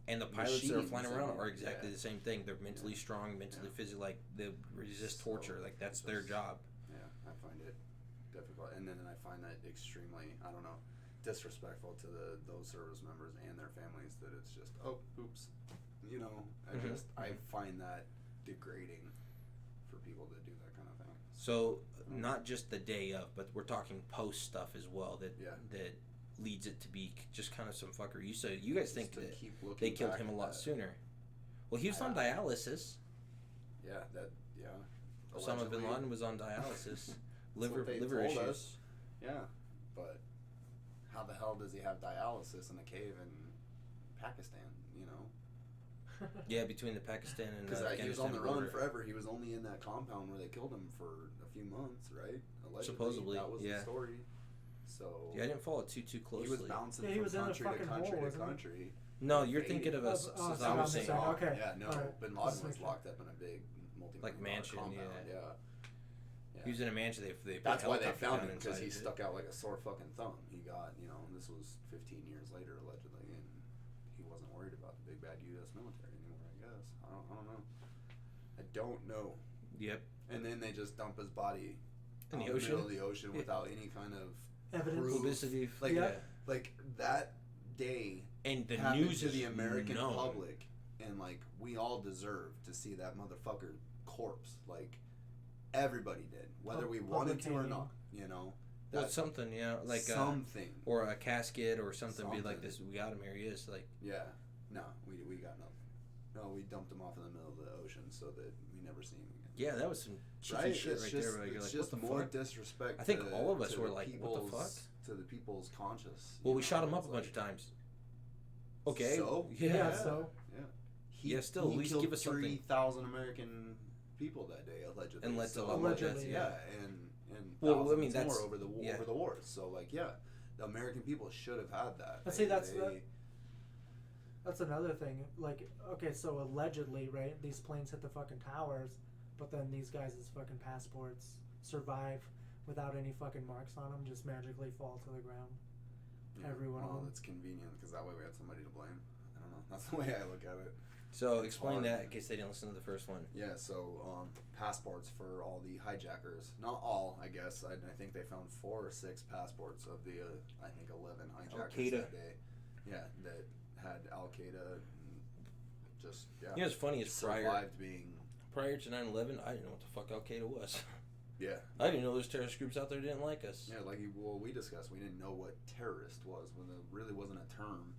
A: And the pilots that are flying
B: machines,
A: around
B: I mean,
A: are exactly
B: yeah.
A: the same thing. They're mentally strong, mentally physical. Like they resist torture. Like that's their job.
B: Yeah, I find it difficult, and then I find that extremely, I don't know, disrespectful to those service members and their families. That it's just, oh, oops, I find that degrading for people to do that kind of thing.
A: So not just the day of, but we're talking post stuff as well. That leads it to be just kind of some fucker. You guys think that they killed him a lot sooner? Well, he was on dialysis.
B: Yeah,
A: Osama bin Laden was on dialysis, liver
B: what they
A: issues.
B: told us. Yeah, but how the hell does he have dialysis in a cave in Pakistan?
A: Yeah, between the Pakistan and
B: Because he was
A: Afghanistan
B: on the
A: border.
B: run forever. He was only in that compound where they killed him for a few months, right? Allegedly,
A: Supposedly,
B: that was
A: yeah.
B: the story. So
A: Yeah, I didn't follow it too closely.
B: he was bouncing
C: Yeah, he
B: from
C: was in a
B: country to
C: fucking
B: country
C: hole,
B: to
C: wasn't he?
B: country.
A: No, you're
B: Fading.
A: thinking of a
C: Saddam
A: Saddam
C: Hussein.
A: Hussein.
C: Okay.
B: Yeah, no,
C: Alright.
B: Bin
C: Just
B: Laden was
C: make sure.
B: locked up in a big multi-million
A: mansion,
B: compound.
A: yeah.
B: Yeah.
A: He was in a mansion. They put
B: That's why they
A: helicopter
B: found
A: down
B: him, because
A: inside
B: he
A: of it.
B: stuck out like a sore fucking thumb. He got, this was 15 years later allegedly, and he wasn't worried about the big bad U.S. military anymore. I guess I don't know. I don't know.
A: Yep.
B: And then they just dump his body
A: In the
B: out
A: ocean?
B: middle of the ocean without any kind of
C: Evidence.
B: proof.
A: Publicity.
B: Like
C: Yeah.
B: like that day
A: And the
B: happened
A: news
B: to
A: is
B: the American
A: known.
B: public, and like we all deserve to see that motherfucker corpse. Like everybody did, whether we wanted to or not. You know.
A: Well,
B: That's
A: something, like
B: something.
A: or a casket or something. Be like this. We got him here. He is like.
B: Yeah. No, we got nothing. No, we dumped him off in the middle of the ocean so that we never see him again.
A: Yeah, that was some cheeky
B: Right?
A: shit
B: It's
A: right
B: just,
A: there. Where you're
B: it's
A: like,
B: just
A: what the
B: more
A: fuck?
B: disrespect.
A: I think
B: to,
A: all of us
B: to
A: were
B: the
A: like, what the
B: people's-
A: fuck?
B: To the people's conscious.
A: Well,
B: you
A: we
B: know?
A: shot him up
B: It's
A: a bunch
B: like,
A: of times. Okay.
B: So?
C: Yeah, so
B: He,
A: still, at
B: he
A: least
B: killed
A: give us something.
B: 3,000 American people that day, allegedly.
A: And led to a
B: So-
A: lot more
C: Allegedly,
A: deaths.
B: Yeah,
A: Yeah.
B: and
A: Well, I
B: thousands
A: mean, that's-
B: more over the
A: yeah.
B: over the wars. So like, yeah, the American people should have had that.
C: But see, that's
B: they,
C: that's another thing. Like, okay, so allegedly, right? These planes hit the fucking towers, but then these guys' fucking passports survive without any fucking marks on them, just magically fall to the ground. Everyone
B: Well,
C: on.
B: that's convenient because that way we had somebody to blame. I don't know. That's the way I look at it.
A: So explain
B: hard.
A: that in case they didn't listen to the first one.
B: Yeah, so passports for all the hijackers. Not all, I guess. I think they found 4 or 6 passports of the, I think, 11 hijackers
A: Al-Qaeda.
B: that day. Yeah, that had Al Qaeda and just, yeah.
A: You know what's funny is
B: survived being.
A: prior to 9/11, I didn't know what the fuck Al Qaeda was.
B: Yeah.
A: I didn't know there's terrorist groups out there that didn't like us.
B: Yeah, like we discussed, we didn't know what terrorist was when it really wasn't a term.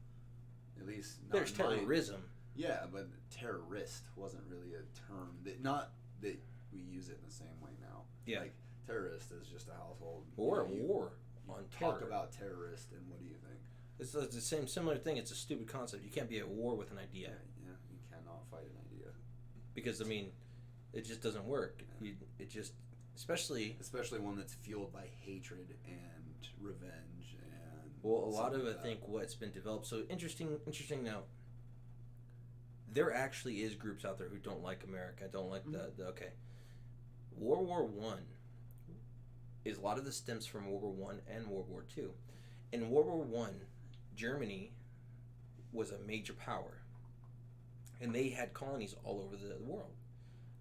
B: At least not
A: There's
B: in my-
A: terrorism.
B: Yeah, but terrorist wasn't really a term that not that we use it in the same way now.
A: Yeah.
B: Like terrorist is just a household.
A: Or a
B: you-
A: war
B: you
A: on
B: talk
A: terror.
B: about terrorist and what do you think?
A: It's the same similar thing. It's a stupid concept. You can't be at war with an idea
B: Yeah, you cannot fight an idea.
A: because I mean, it just doesn't work. It just, especially
B: Especially one that's fueled by hatred and revenge and
A: well, a lot
B: something
A: of
B: like
A: I
B: that.
A: think what's been developed. So interesting note. There actually is groups out there who don't like America. Don't like the okay. World War One. Is a lot of this stems from World War One and World War Two. In World War One, Germany was a major power, and they had colonies all over the world.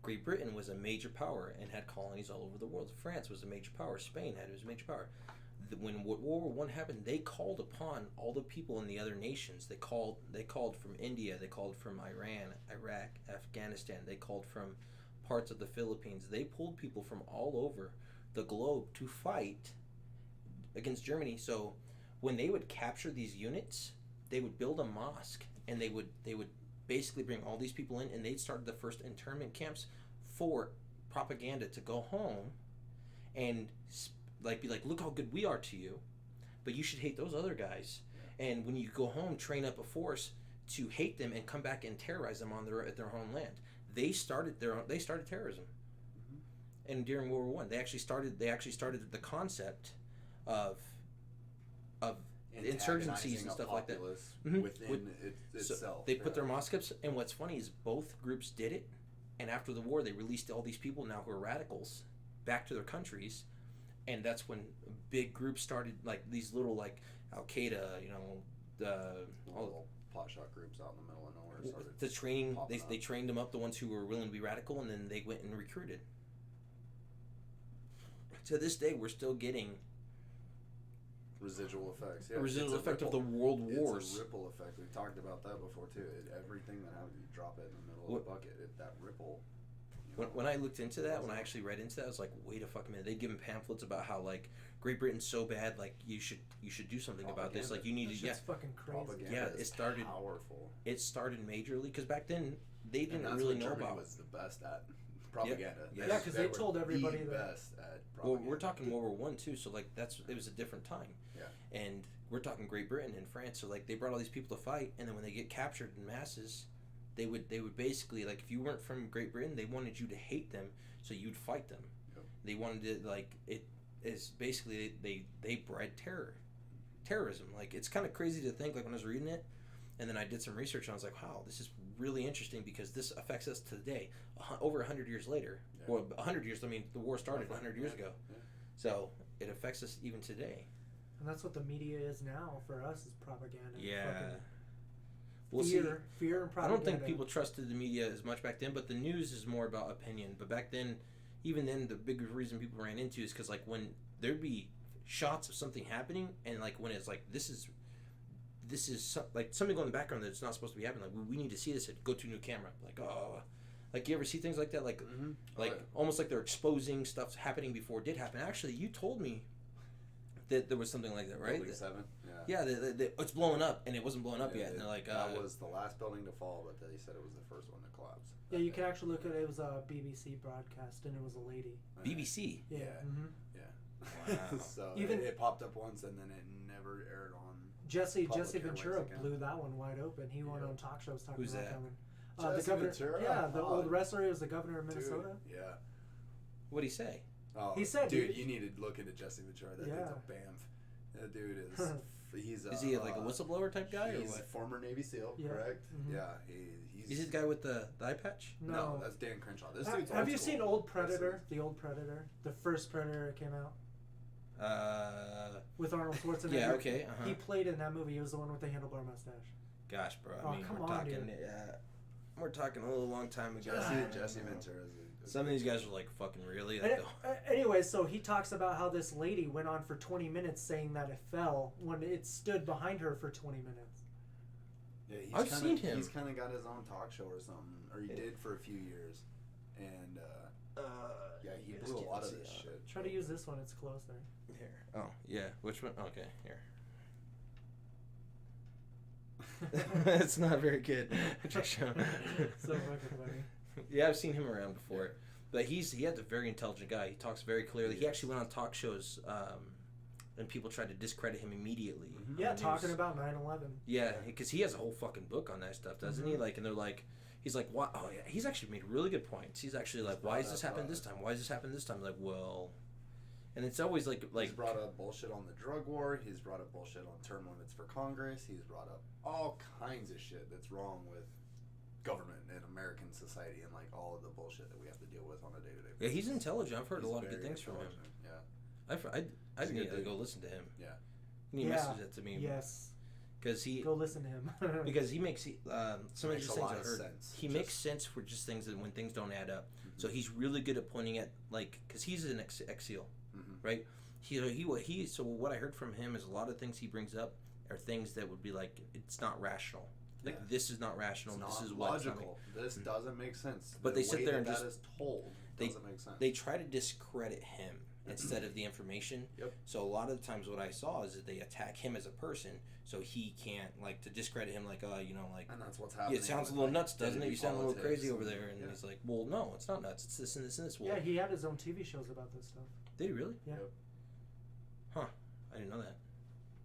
A: Great Britain was a major power and had colonies all over the world. France was a major power. Spain had a major power. When World War One happened, they called upon all the people in the other nations. They called from India. They called from Iran, Iraq, Afghanistan. They called from parts of the Philippines. They pulled people from all over the globe to fight against Germany. So when they would capture these units, they would build a mosque and they would basically bring all these people in, and they'd start the first internment camps for propaganda to go home and be like, look how good we are to you, but you should hate those other guys. And when you go home, train up a force to hate them and come back and terrorize them at their own land. They started terrorism. And during World War One, they actually started the concept of insurgencies and stuff like that. Mhm.
B: Within
A: So
B: itself.
A: they put their mosque ups, and what's funny is both groups did it, and after the war, they released all these people now who are radicals back to their countries, and that's when big groups started, like these little like Al Qaeda,
B: all potshot groups out in the middle of nowhere started
A: the training.
B: popping
A: They
B: up.
A: trained them up, the ones who were willing to be radical, and then they went and recruited. To this day, we're still getting
B: residual effects.
A: the
B: Yeah,
A: residual
B: it's a
A: effect of the
B: ripple-
A: world
B: It's
A: wars.
B: a ripple effect. We've talked about that before too. Everything that happens, you drop it in the middle of the bucket. That ripple.
A: When I looked into that, when I actually read into that, I was like, wait a fucking minute. They'd give them pamphlets about how like Great Britain's so bad, like you should do something about this.
B: Propaganda.
A: Like you need
C: That
A: to
C: shit's fucking crazy.
B: Propaganda
A: Yeah,
B: is
A: it started-
B: powerful.
A: It started majorly because back then they
B: And
A: didn't
B: that's
A: really
B: what
A: know
B: Germany
A: about.
B: was the best at propaganda.
A: Yeah,
C: Yeah, 'cause they
B: were
C: told everybody
B: the
C: that-
B: best at
A: Well,
B: propaganda.
A: we're talking World War One too, so like it was a different time.
B: Yeah.
A: And we're talking Great Britain and France, so like they brought all these people to fight, and then when they get captured in masses, they would basically like if you weren't from Great Britain, they wanted you to hate them, so you'd fight them.
B: Yep.
A: They wanted to like it is basically they bred terrorism. Like it's kind of crazy to think like when I was reading it, and then I did some research and I was like, wow, this is really interesting because this affects us today, over 100 years later.
B: Yeah.
A: Well, 100 years. I mean, the war started 100 years ago,
B: Yeah.
A: so it affects us even today.
C: And that's what the media is now for us is propaganda.
A: Yeah.
C: Fucking
A: Well,
C: fear and propaganda.
A: I don't think people trusted the media as much back then, but the news is more about opinion. But back then, even then, the big reason people ran into is because like when there'd be shots of something happening, and like when it's like this is like something going in the background that's not supposed to be happening. Like we need to see this. Go to a new camera. Like Like, you ever see things like that? Like,
B: Mm-hmm.
A: almost like they're exposing stuff happening before it did happen. Actually, you told me that there was something like that, right?
B: Building 7. Yeah.
A: Yeah, it's blowing up, and it wasn't blowing up
B: Yeah,
A: yet. And they're like,
B: that was the last building to fall, but they said it was the first one to collapse.
C: Yeah, you can actually look at it. It was a BBC broadcast, and it was a lady.
A: BBC.
C: Yeah.
B: Yeah.
C: Mm-hmm.
A: Wow.
B: So
C: Even-
B: it popped up once, and then it never aired on.
C: Jesse
B: Public
C: Ventura
B: airways again.
C: blew that one wide open. He went
B: Yeah.
C: on talk shows talking
A: Who's
C: about
A: that?
C: coming.
B: Jesse
C: the governor,
B: Ventura?
C: yeah, the
B: Oh.
C: old wrestler. He was the governor of
B: Dude,
C: Minnesota.
B: yeah.
A: What'd he say?
B: Oh,
C: He said,
B: dude,
C: dude-
B: you need to look into Jesse Ventura. That dude's a BAMF. That dude is. He's.
A: Is he like a whistleblower type guy, or
B: He's
A: what?
B: a former Navy SEAL,
C: Yeah.
B: correct?
C: Mhm.
B: Yeah, he's.
A: Is he the guy with the eye patch?
B: No, that's Dan Crenshaw. This dude's
C: Have
B: old
C: you
B: school.
C: seen Old
B: This
C: Predator?
B: is-
C: The Old Predator, the first Predator that came out with Arnold Schwarzenegger.
A: Yeah, okay. Uh-huh.
C: He played in that movie. He was the one with the handlebar mustache.
A: Gosh, bro.
C: Oh,
A: I mean,
C: come
A: we're
C: on,
A: talking.
C: dude.
A: We're talking a little long time ago.
B: Jesse Ventura.
A: Some of these guys are like, fucking really?
C: And
A: Like,
C: anyway, so he talks about how this lady went on for 20 minutes saying that it fell when it stood behind her for 20 minutes.
B: Yeah,
A: I've seen him.
B: He's kind of got his own talk show or something, or he did for a few years, and yeah, he
A: yes,
B: blew a
A: can't
B: lot of
A: see
B: this
A: that.
B: shit.
C: Try to use this one. It's closer.
A: here. Oh, yeah. Which one? Okay, here. It's not very good. Just show.
C: So fucking funny.
A: Yeah, I've seen him around before, but he had a very intelligent guy. He talks very clearly. He actually went on talk shows, and people tried to discredit him immediately.
B: Mhm.
C: Yeah,
A: on the
C: talking
A: news.
C: about 9/11.
A: Yeah, because he has a whole fucking book on that stuff, doesn't he?
C: Mhm.
A: Like, and they're like, he's like, "What? Oh yeah." He's actually made really good points. He's actually like, "Why is this happening this time? Why is this happening this time?" Like, well, and it's always like
B: He's brought up bullshit on the drug war. He's brought up bullshit on term limits for Congress. He's brought up all kinds of shit that's wrong with government and American society and like all of the bullshit that we have to deal with on a day-to-day basis.
A: yeah, he's intelligent. I've heard a lot of good
B: very
A: things from him.
B: intelligent, Yeah.
A: I
B: He's a
A: need
B: good
A: to
B: dude.
A: go listen to him.
B: Yeah.
A: You need to
C: Yeah.
A: message that to me.
C: Yes.
A: Because he
C: Go listen to him.
A: because he makes some of
B: Makes
A: these
B: a
A: things
B: lot
A: I've
B: of
A: heard.
B: sense.
A: He makes sense for just things that when things don't add up.
B: Mhm.
A: So he's really good at pointing at like because he's an ex-SEAL,
B: Mhm.
A: right? He so what I heard from him is a lot of things he brings up are things that would be like it's not rational. Like
B: Yeah.
A: this is not rational.
B: It's
A: This
B: not
A: is what it's not
B: logical. This doesn't make sense.
A: But
B: the
A: they sit
B: way
A: there
B: that
A: and
B: that
A: just-
B: is told
A: they-
B: doesn't make sense.
A: they try to discredit him instead of the information.
B: Yep.
A: So a lot of the times what I saw is that they attack him as a person, so he can't like to discredit him like like
B: and that's what's
A: yeah,
B: happening.
A: it sounds a
B: with,
A: little
B: like,
A: nuts, doesn't it?
B: identity
A: You sound a little
B: politics
A: crazy over there, and
B: yeah.
A: he's like, well, no, it's not nuts. It's this and this and this. Well,
C: Yeah, he had his own TV shows about this stuff.
A: did he really?
C: Yeah.
B: Yep.
A: Huh? I didn't know that.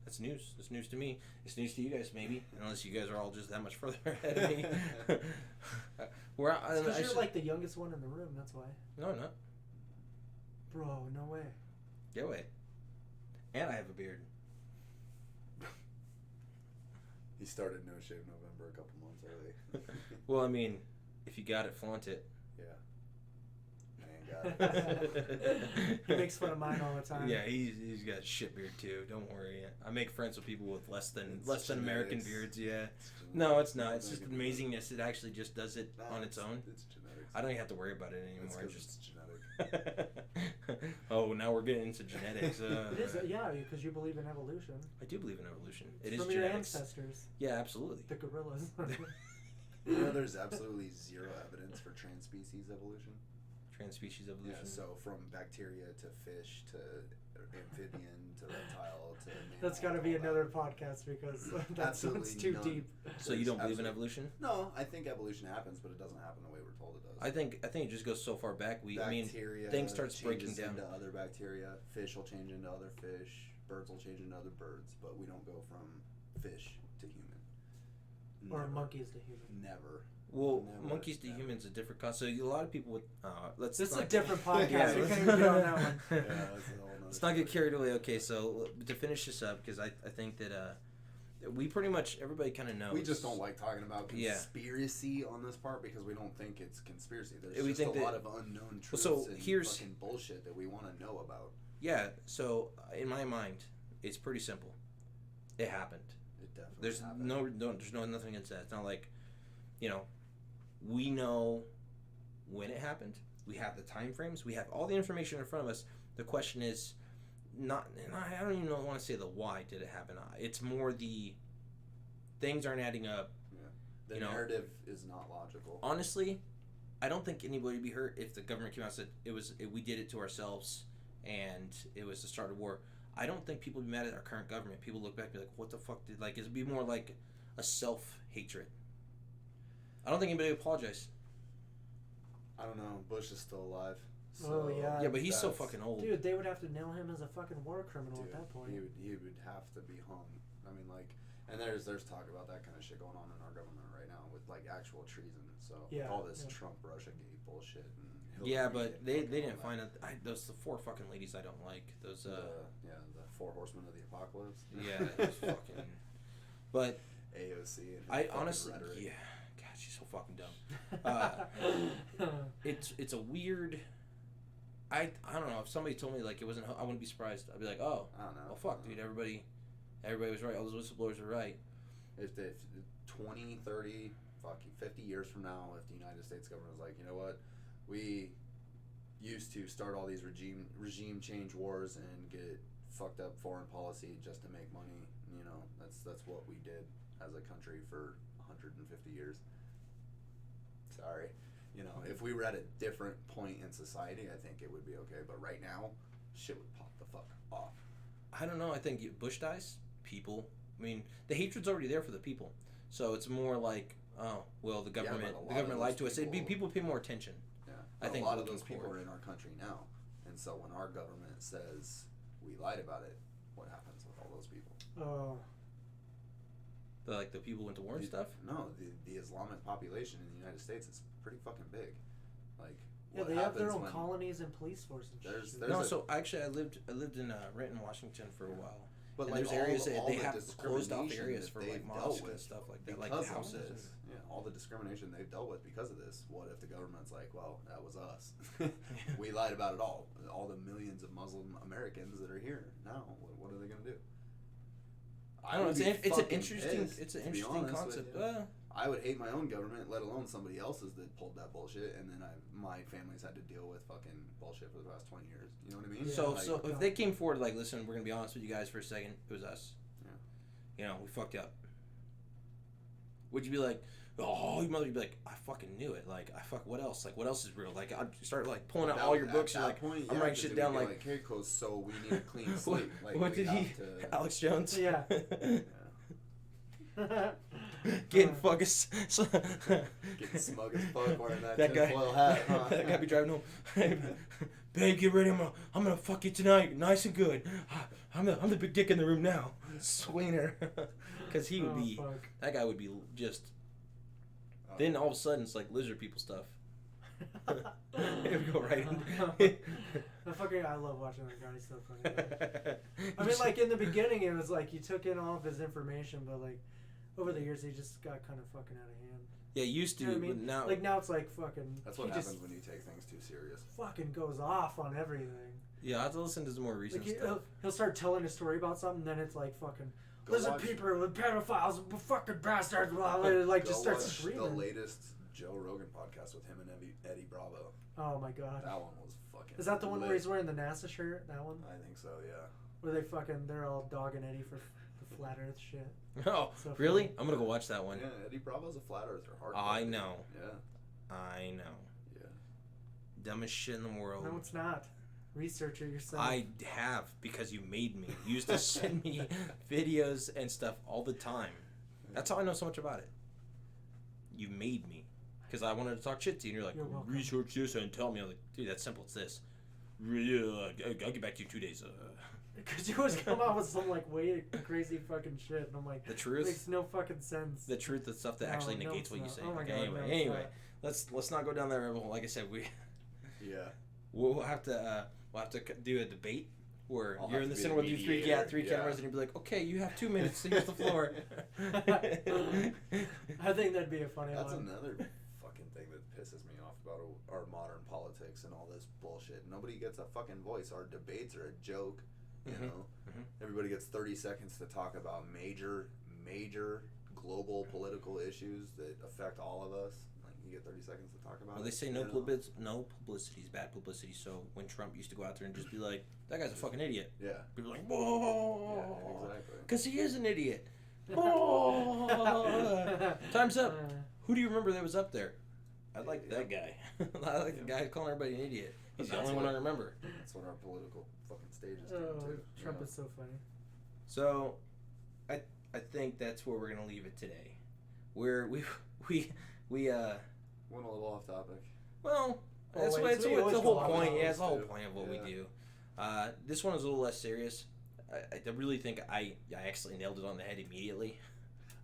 A: That's news. It's news to me. It's news to you guys, maybe, unless you guys are all just that much further ahead of me.
C: Because you're like the youngest one in the room. That's why.
A: no, I'm not.
C: Bro, no way.
A: Get away. And I have a beard.
B: He started No Shave November a couple months early.
A: Well, I mean, if you got it, flaunt it.
B: Yeah. Man, got it.
C: He makes fun of mine all the time.
A: Yeah, he's got a shit beard too. Don't worry. I make friends with people with less than
B: It's
A: American
B: genetics.
A: beards. Yeah.
B: It's
A: No, it's not. It's just
B: genetics.
A: amazingness. It actually just does it
B: Nah,
A: on its own.
B: It's genetics.
A: I don't even have to worry about it
B: It's
A: anymore. I
B: 'cause
A: just.
B: it's genetic.
A: Oh, now we're getting into genetics.
C: It is, yeah, because you believe in evolution.
A: I do believe in evolution. It
C: It's
A: is
C: from your
A: genetics.
C: ancestors,
A: Yeah, absolutely.
C: the gorillas.
B: You know, there's absolutely zero evidence for trans-species evolution.
A: Transspecies evolution.
B: Yeah, so from bacteria to fish to amphibian to reptile to mammal,
C: That's got to be
B: all that.
C: another podcast because that's
B: Absolutely
C: too
B: none.
C: deep.
A: So you don't believe in
B: Absolutely-
A: evolution?
B: No, I think evolution happens, but it doesn't happen the way we're told it does.
A: I think it just goes so far back.
B: Bacteria
A: things starts breaking
B: changes
A: down.
B: into other bacteria. Fish will change into other fish. Birds will change into other birds. But we don't go from fish to human.
C: Or
B: Never.
C: monkeys to human.
B: Never.
A: Well,
B: Never,
A: monkeys to
B: never.
A: humans a different concept. So a lot of people would. Let's.
C: This is a
A: not-
C: different podcast.
A: Yeah,
C: We
A: let's-
C: can't even get on that one.
B: Yeah, that's a whole nother
A: Let's not get
B: story.
A: carried away. Okay, so to finish this up, because I think that we pretty much everybody kind of knows.
B: We just don't like talking about
A: Yeah.
B: conspiracy on this part because we don't think it's conspiracy. There's
A: We
B: just
A: think
B: a
A: that-
B: lot of unknown truths
A: so
B: and
A: here's-
B: fucking bullshit that we want to know about.
A: Yeah. So in my mind, it's pretty simple. It happened.
B: It definitely
A: There's
B: happened.
A: there's nothing against that. It's not like, we know when it happened. We have the time frames. We have all the information in front of us. The question is, not. And I don't even want to say the why did it happen. It's more the things aren't adding up.
B: The
A: you know,
B: narrative is not logical.
A: Honestly, I don't think anybody would be hurt if the government came out and said we did it to ourselves and it was the start of war. I don't think people would be mad at our current government. People look back and be like, what the fuck did, like, it'd be more like a self-hatred. I don't think anybody would apologize.
B: I don't know. Bush is still alive. So
C: Oh, yeah.
A: Yeah, but he's so fucking old.
C: Dude, they would have to nail him as a fucking war criminal
B: Dude,
C: at that point.
B: he would have to be hung. I mean, like, and there's talk about that kind of shit going on in our government right now with like actual treason. So
C: Yeah,
B: with all this
C: yeah.
B: Trump Russiagate bullshit. And
A: Yeah,
B: Hillary
A: but
B: getting
A: they
B: fucking
A: didn't
B: all
A: find
B: that.
A: out. Those the 4 fucking ladies I don't like. Those
B: the 4 horsemen of the apocalypse.
A: yeah, those fucking. But
B: AOC. And
A: I
B: fucking
A: honestly,
B: rhetoric.
A: yeah, God, she's so fucking dumb. It's a weird. I don't know, if somebody told me like it wasn't, I wouldn't be surprised. I'd be like, oh,
B: I don't know.
A: well, fuck, dude, everybody was right. All those whistleblowers were right.
B: If 20, 30, fucking 50 years from now, if the United States government was like, you know what, we used to start all these regime change wars and get fucked up foreign policy just to make money, you know, that's what we did as a country for 150 years. Sorry. You know, if we were at a different point in society, I think it would be okay. But right now, shit would pop the fuck off.
A: I don't know. I think Bush dies, people. I mean, the hatred's already there for the people. So it's more like, oh, well, the government lied to us. It'd be people pay more attention.
B: Yeah.
A: I think
B: a lot of
A: looking
B: those people
A: forward.
B: are in our country now. And so when our government says we lied about it, what happens with all those people?
C: Oh,
A: The people went to war and stuff.
B: No, the Islamic population in the United States is pretty fucking big. Like,
C: yeah,
B: what
C: they have their
B: happens
C: own
B: when
C: colonies and police force and
B: there's-
C: shit.
B: there's
A: No,
B: a-
A: so actually, I lived in Renton, Washington for a while.
B: But
A: And
B: like
A: there's areas that they
B: the
A: have closed off
B: discrimination
A: areas
B: that
A: for
B: they've
A: like
B: dealt
A: mosques
B: with
A: and stuff like that, like
B: because
A: houses.
B: of this, all the discrimination they've dealt with because of this. What if the government's like, well, that was us. We lied about it all. All the millions of Muslim Americans that are here now. What are they gonna do?
A: I don't know.
B: would be
A: It's an
B: fucking
A: interesting.
B: pissed,
A: It's an
B: to be
A: interesting
B: honest with
A: concept.
B: you. I would hate my own government, let alone somebody else's that pulled that bullshit, and then my family's had to deal with fucking bullshit for the past 20 years. You know what I mean?
C: Yeah.
A: So
B: Like,
A: so if they came forward like, listen, we're gonna be honest with you guys for a second. It was us.
B: Yeah.
A: You know, we fucked up. Would you be like, oh, your mother? You'd be like, I fucking knew it. Like, what else? Like, what else is real? Like, I'd start like pulling out all your books.
B: At
A: You're
B: that
A: like,
B: point,
A: I'm
B: yeah,
A: writing
B: 'cause
A: shit
B: it
A: down
B: would be
A: like,
B: hey, cool, so we need a clean slate. Like,
A: what
B: we
A: did
B: have
A: he?
B: to-
A: Alex Jones.
C: Yeah.
A: Getting fucking.
B: Getting smug as fuck wearing that
A: That guy.
B: tinfoil hat. Huh?
A: That guy be driving home. Babe, get ready. I'm gonna fuck you tonight, nice and good. I'm the big dick in the room now. Swinging her, because he would be.
C: fuck.
A: That guy would be just. Then all of a sudden it's like lizard people stuff. It would go right into.
C: I love watching that guy. He's so funny. I mean, like in the beginning, it was like you took in all of his information, but like over the years, he just got kind of fucking out of hand.
A: Yeah, used to,
C: You know what I
A: but
C: mean?
A: now.
C: Like now, it's like fucking.
B: That's what
C: he
B: happens
C: just
B: when you take things too serious.
C: fucking goes off on everything.
A: Yeah, I have to listen to some more recent
C: Like
A: stuff.
C: he'll start telling a story about something, then it's like fucking
B: Go
C: lizard
B: watch-
C: people with pedophiles, and fucking bastards, blah, blah, like
B: Go
C: just starts
B: watch
C: screaming.
B: the latest Joe Rogan podcast with him and Eddie Bravo.
C: Oh my god.
B: That one was fucking.
C: Is that the one where
B: lit.
C: he's wearing the NASA shirt? That one?
B: I think so. Yeah.
C: Where they're all dogging Eddie for the flat Earth shit.
A: Oh,
C: So
A: really?
C: funny.
A: I'm gonna go watch that one.
B: Yeah, Eddie Bravo's a flat earther. Hard.
A: I know.
B: Yeah.
A: I know.
B: Yeah.
A: Dumbest shit in the world.
C: No, it's not. Research it yourself.
A: I have, because you made me. You used to send me videos and stuff all the time. That's how I know so much about it. You made me. Because I wanted to talk shit to you, and you're like,
C: You're welcome.
A: research this and tell me. I'm like, dude, that's simple. It's this. I'll get back to you in 2 days.
C: Because you always come out with some like way crazy fucking shit, and I'm like,
A: The
C: it
A: truth.
C: makes no fucking sense.
A: The truth, the stuff that
C: No,
A: actually
C: no,
A: negates
C: it's
A: what you
C: not.
A: say.
C: Oh my
A: Okay,
C: God,
A: anyway,
C: no, it's
A: anyway,
C: not.
A: let's not go down that rabbit hole. Like I said,
B: Yeah.
A: we'll have to do a debate where
B: I'll
A: you're
B: have
A: in
B: to
A: the
B: be
A: center.
B: the
A: We'll do three
B: mediator,
A: three
B: yeah.
A: cameras, and you'll be like, okay, you have 2 minutes to use the floor.
C: I think that'd be a funny
B: That's
C: one.
B: another fucking thing that pisses me off about our modern politics and all this bullshit. Nobody gets a fucking voice. Our debates are a joke. You
A: Mhm.
B: know,
A: Mhm.
B: everybody gets 30 seconds to talk about major global political issues that affect all of us. Like you get 30 seconds to talk about.
A: Well,
B: it,
A: they say
B: you
A: no
B: know?
A: publicity is bad publicity. So when Trump used to go out there and just be like, that guy's a fucking idiot,
B: Yeah.
A: people are like,
B: Yeah.
A: whoa,
B: Exactly.
A: because he is an idiot. Whoa. Time's up. Who do you remember that was up there? I like that guy. I like the guy calling everybody an idiot. He's the only one I remember.
B: That's what our political fucking stage is
C: Oh,
B: doing too.
C: Trump is so funny.
A: So, I think that's where we're gonna leave it today. We
B: Went a little off topic.
A: well, that's
C: Always.
A: what it's
C: We
A: the
C: always
A: whole
C: go off
A: point.
C: topic.
A: Yeah, it's the whole
B: too.
A: point of what
B: Yeah.
A: we do. This one is a little less serious. I really think I actually nailed it on the head immediately.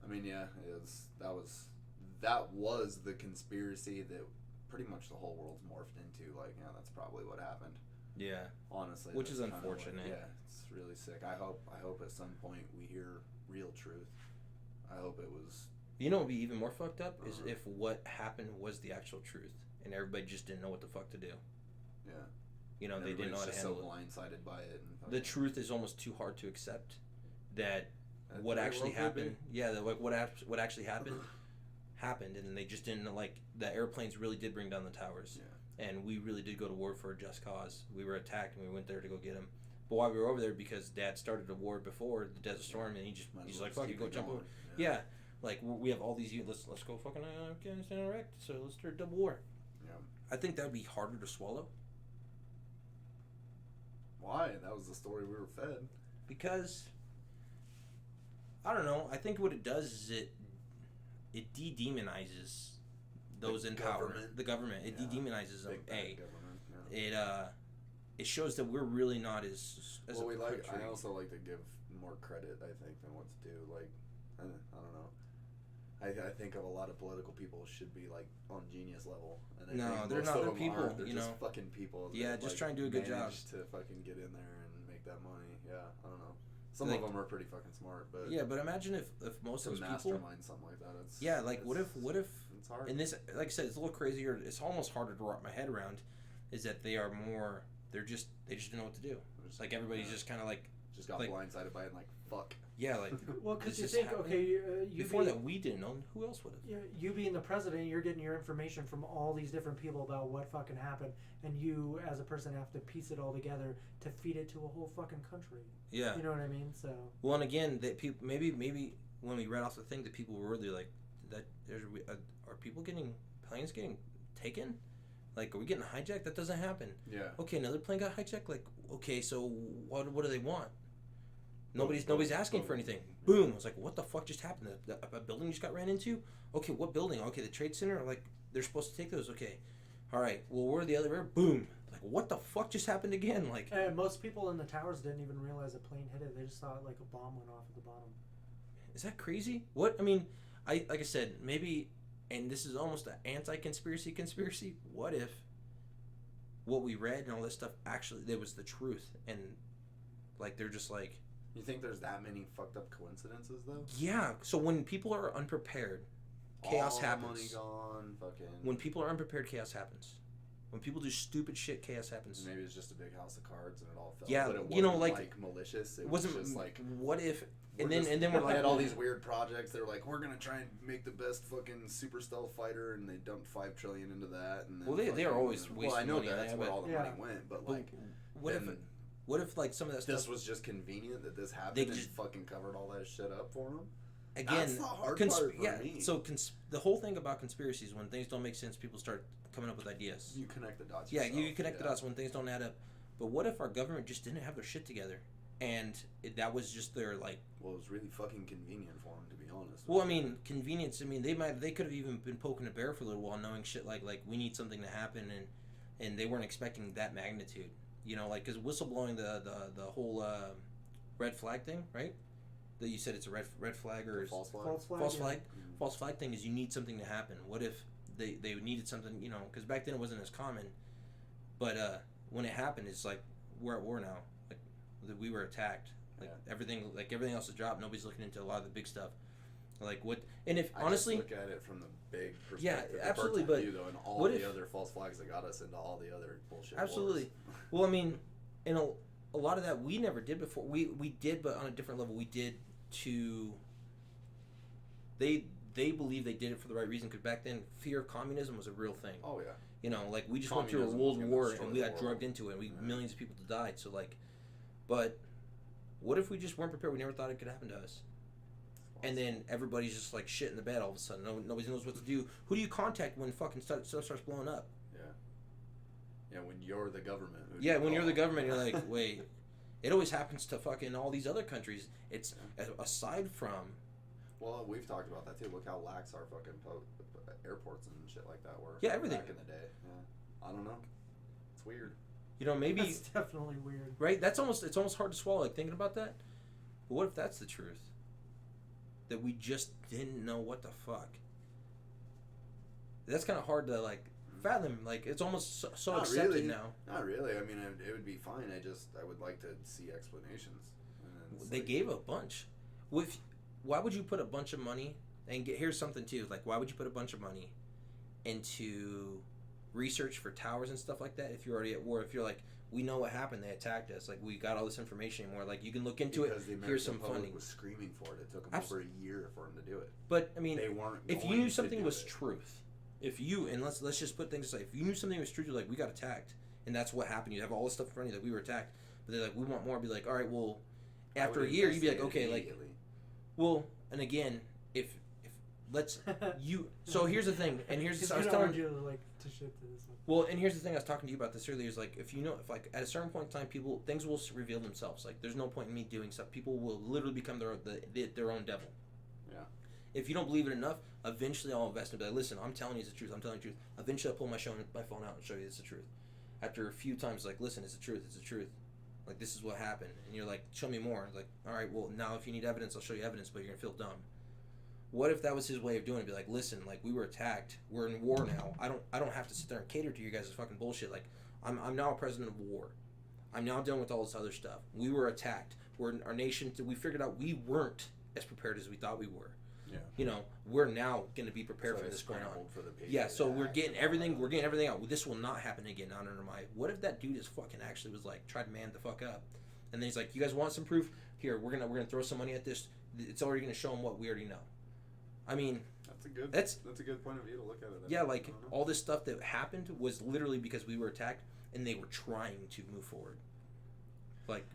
B: I mean, yeah, that was the conspiracy that pretty much the whole world's morphed into. Like, yeah, that's probably what happened.
A: Yeah.
B: Honestly,
A: Which is
B: that's kinda
A: unfortunate.
B: yeah, it's really sick. I hope at some point we hear real truth. I hope it was.
A: You know what would be even more fucked up is
B: Uh-huh.
A: if what happened was the actual truth and everybody just didn't know what the fuck to do.
B: Yeah.
A: You know, they didn't know how to
B: Everybody's
A: handle
B: just so blindsided by it. And
A: it. The truth is almost too hard to accept. That
B: That
A: what
B: very
A: actually
B: well could be.
A: happened, yeah, like what actually happened, happened, and they just didn't like the airplanes really did bring down the towers,
B: Yeah.
A: and we really did go to war for a just cause. We were attacked, and we went there to go get them. But while we were over there, because Dad started a war before the Desert Storm, and
B: Might as
A: he's
B: well
A: like,
B: just
A: fuck it,
B: keep
A: go
B: it
A: jump
B: going.
A: over. Yeah, like we have all these units. Let's go fucking Afghanistan, Iraq. So let's start double war.
B: Yeah.
A: I think that would be harder to swallow
B: Why? That was the story we were fed.
A: because I don't know. I think what it does is it de-demonizes those
B: The
A: in power.
B: government.
A: The government. It
B: Yeah.
A: de-demonizes them.
B: Big bad government. Yeah.
A: It shows that we're really not as
B: Well,
A: a country.
B: I also like to give more credit, I think, than what's due. Like, I don't know. I think of a lot of political people should be like on genius level. And I
A: No,
B: think
A: they're
B: most
A: not.
B: of
A: They're
B: them
A: people,
B: aren't. They're
A: you
B: just
A: know.
B: fucking people.
A: Yeah,
B: that,
A: just
B: like,
A: trying to do a good job.
B: manage to fucking get in there and make that money. Yeah, I don't know. Some
A: Like-
B: of them are pretty fucking smart, but
A: Yeah, but imagine if most
B: to
A: of those people.
B: mastermind something like that, it's
A: Yeah, like what if
B: it's hard.
A: and this, like I said, it's a little crazier. It's almost harder to wrap my head around. Is that they are more? They just don't know what to do. It's like everybody's
B: Yeah.
A: just kind of like,
B: just got
A: like-
B: blindsided by it and like fuck.
A: yeah, like
C: Well,
A: This
C: because you
A: just
C: think,
A: happened.
C: okay, you
A: before
C: be,
A: that we didn't know. Who else would have?
C: you being the president, you're getting your information from all these different people about what fucking happened, and you as a person have to piece it all together to feed it to a whole fucking country.
A: Yeah.
C: You know what I mean? So
A: Well, and again, that people maybe when we read off the thing, that people were really like that. Are people getting planes getting taken? Like, are we getting hijacked? That doesn't happen.
B: Yeah.
A: Okay, another plane got hijacked. Like, okay, so what do they want? Nobody's
B: Boom,
A: asking
B: boom,
A: for anything.
B: boom.
A: Boom! I was like, what the fuck just happened? A building just got ran into. Okay, what building? Okay, the Trade Center. Like, they're supposed to take those. Okay, all right. Well, where are the other? Boom! Like, what the fuck just happened again? Like,
C: and most people in the towers didn't even realize a plane hit it. They just thought like a bomb went off at the bottom.
A: is that crazy? What? I mean, like I said, maybe, and this is almost an anti-conspiracy conspiracy. What if what we read and all this stuff actually there was the truth, and like they're just like,
B: You think there's that many fucked up coincidences though?
A: yeah. So when people are unprepared, chaos
B: All
A: happens.
B: Money gone. Fucking.
A: When people are unprepared, chaos happens. When people do stupid shit, chaos happens.
B: Maybe it's just a big house of cards and it all fell.
A: Yeah,
B: but it
A: you know,
B: wasn't,
A: like,
B: malicious. It
A: wasn't
B: was just like.
A: what if and
B: we're
A: then
B: just-
A: we're
B: they
A: like,
B: had all these weird projects. They're like, we're gonna try and make the best fucking super stealth fighter, and they dumped $5 trillion into that. And then
A: Well, they are
B: fucking-
A: always
B: Well, I
A: wasting
B: know
A: money on
B: that's
A: that,
B: where
A: but-
B: all the
C: Yeah.
B: money went, but
A: but
B: like,
A: what if
B: then
A: like some of that
B: this
A: stuff
B: was just convenient that this happened
A: They
B: and
A: just-
B: fucking covered all that shit up for them.
A: again?
B: That's the hard part for me.
A: So the whole thing about conspiracies, when things don't make sense, people start coming up with ideas.
B: You connect the dots.
A: Yeah,
B: yourself.
A: you connect the dots when things don't add up. But what if our government just didn't have their shit together, and that was just their like?
B: Well, it was really fucking convenient for them, to be honest.
A: Well, I mean, convenience. I mean, they could have even been poking a bear for a little while, knowing shit like we need something to happen, and they weren't expecting that magnitude. You know, like because whistleblowing the whole red flag thing, right? That you said it's a red flag or
B: false flag.
C: False flag.
A: false
C: yeah.
A: flag.
B: Mhm.
A: False flag thing is you need something to happen. What if they needed something? You know, because back then it wasn't as common. But when it happened, it's like we're at war now. Like we were attacked. Like everything else is dropped. Nobody's looking into a lot of the big stuff. Like what? And if
B: I
A: honestly,
B: just look at it from the big perspective.
A: Yeah,
B: the
A: absolutely,
B: bird's eye
A: but
B: view, though, and all
A: what
B: the
A: if-
B: other false flags that got us into all the other bullshit.
A: Absolutely.
B: Wars.
A: well, I mean, and a lot of that we never did before. We did, but on a different level. We did to. They believe they did it for the right reason because back then fear of communism was a real thing.
B: Oh yeah.
A: You know, like we just went through a
B: Communism
A: world
B: was gonna
A: war
B: destroy
A: and we
B: the
A: got
B: world.
A: drugged into it.
B: Yeah.
A: Millions of people died. So like, but what if we just weren't prepared? We never thought it could happen to us. and then everybody's just like shit in the bed all of a sudden. Nobody knows what to do. Who do you contact when fucking stuff starts blowing up?
B: Yeah, when you're the government.
A: Yeah, when you're the government, you're like, wait. It always happens to fucking all these other countries. It's aside from.
B: Well, we've talked about that too. Look how lax our fucking airports and shit like that were.
A: Yeah, everything.
B: Back in the day. Yeah. I don't know. It's weird.
A: You know, maybe.
C: That's definitely weird.
A: Right? It's almost hard to swallow, like thinking about that. But what if that's the truth? That we just didn't know what the fuck. That's kind of hard to like fathom. Like it's almost so
B: Not
A: accepted
B: really.
A: now.
B: Not really. I mean, it would be fine. I would like to see explanations.
A: They
B: like,
A: gave a bunch. Why would you put a bunch of money? And here's something too. Like, why would you put a bunch of money into research for towers and stuff like that if you're already at war? If you're like, we know what happened. They attacked us. Like, we got all this information. More like you can look into
B: because
A: it.
B: The
A: Here's some
B: public
A: funding.
B: Was screaming for it. It took them over a year for them to do it.
A: But I mean,
B: they weren't.
A: If you
B: going
A: knew
B: to
A: something
B: do
A: was
B: it.
A: truth, if you and let's just put things aside. If you knew something was true, you're like, we got attacked, and that's what happened. You have all this stuff in front of you that we were attacked, but they're like, we want more. Be like, all right, well, after a year, you'd be like, okay, like, well, and again, if let's you. So here's the thing, and here's
C: I was
A: telling
C: you like to shift to this one.
A: Well, and here's the thing. I was talking to you about this earlier. Is like if you know, if like at a certain point in time, things will reveal themselves. Like there's no point in me doing stuff. People will literally become their own devil.
B: Yeah.
A: If you don't believe it enough, eventually I'll invest and be like, listen, I'm telling you it's the truth. I'm telling you the truth. Eventually I'll pull my phone out and show you it's the truth. After a few times, like, listen, it's the truth. It's the truth. Like this is what happened, and you're like, show me more. Like, all right, well now if you need evidence, I'll show you evidence, but you're gonna feel dumb. What if that was his way of doing it? Be like, listen, like we were attacked. We're in war now. I don't have to sit there and cater to you guys' fucking bullshit. Like, I'm now a president of war. I'm now dealing with all this other stuff. We were attacked. Our nation. We figured out we weren't as prepared as we thought we were.
B: Yeah.
A: You know, we're now going to be prepared for this going on.
B: For the
A: Yeah. So we're
B: Act
A: getting
B: and all
A: everything.
B: that.
A: We're getting everything out. This will not happen again. Not under my. What if that dude is fucking actually was like tried to man the fuck up, and then he's like, you guys want some proof? Here, we're gonna throw some money at this. It's already gonna show them what we already know. I mean,
B: that's a good point of view to look at it.
A: Yeah, like all this stuff that happened was literally because we were attacked and they were trying to move forward. Like,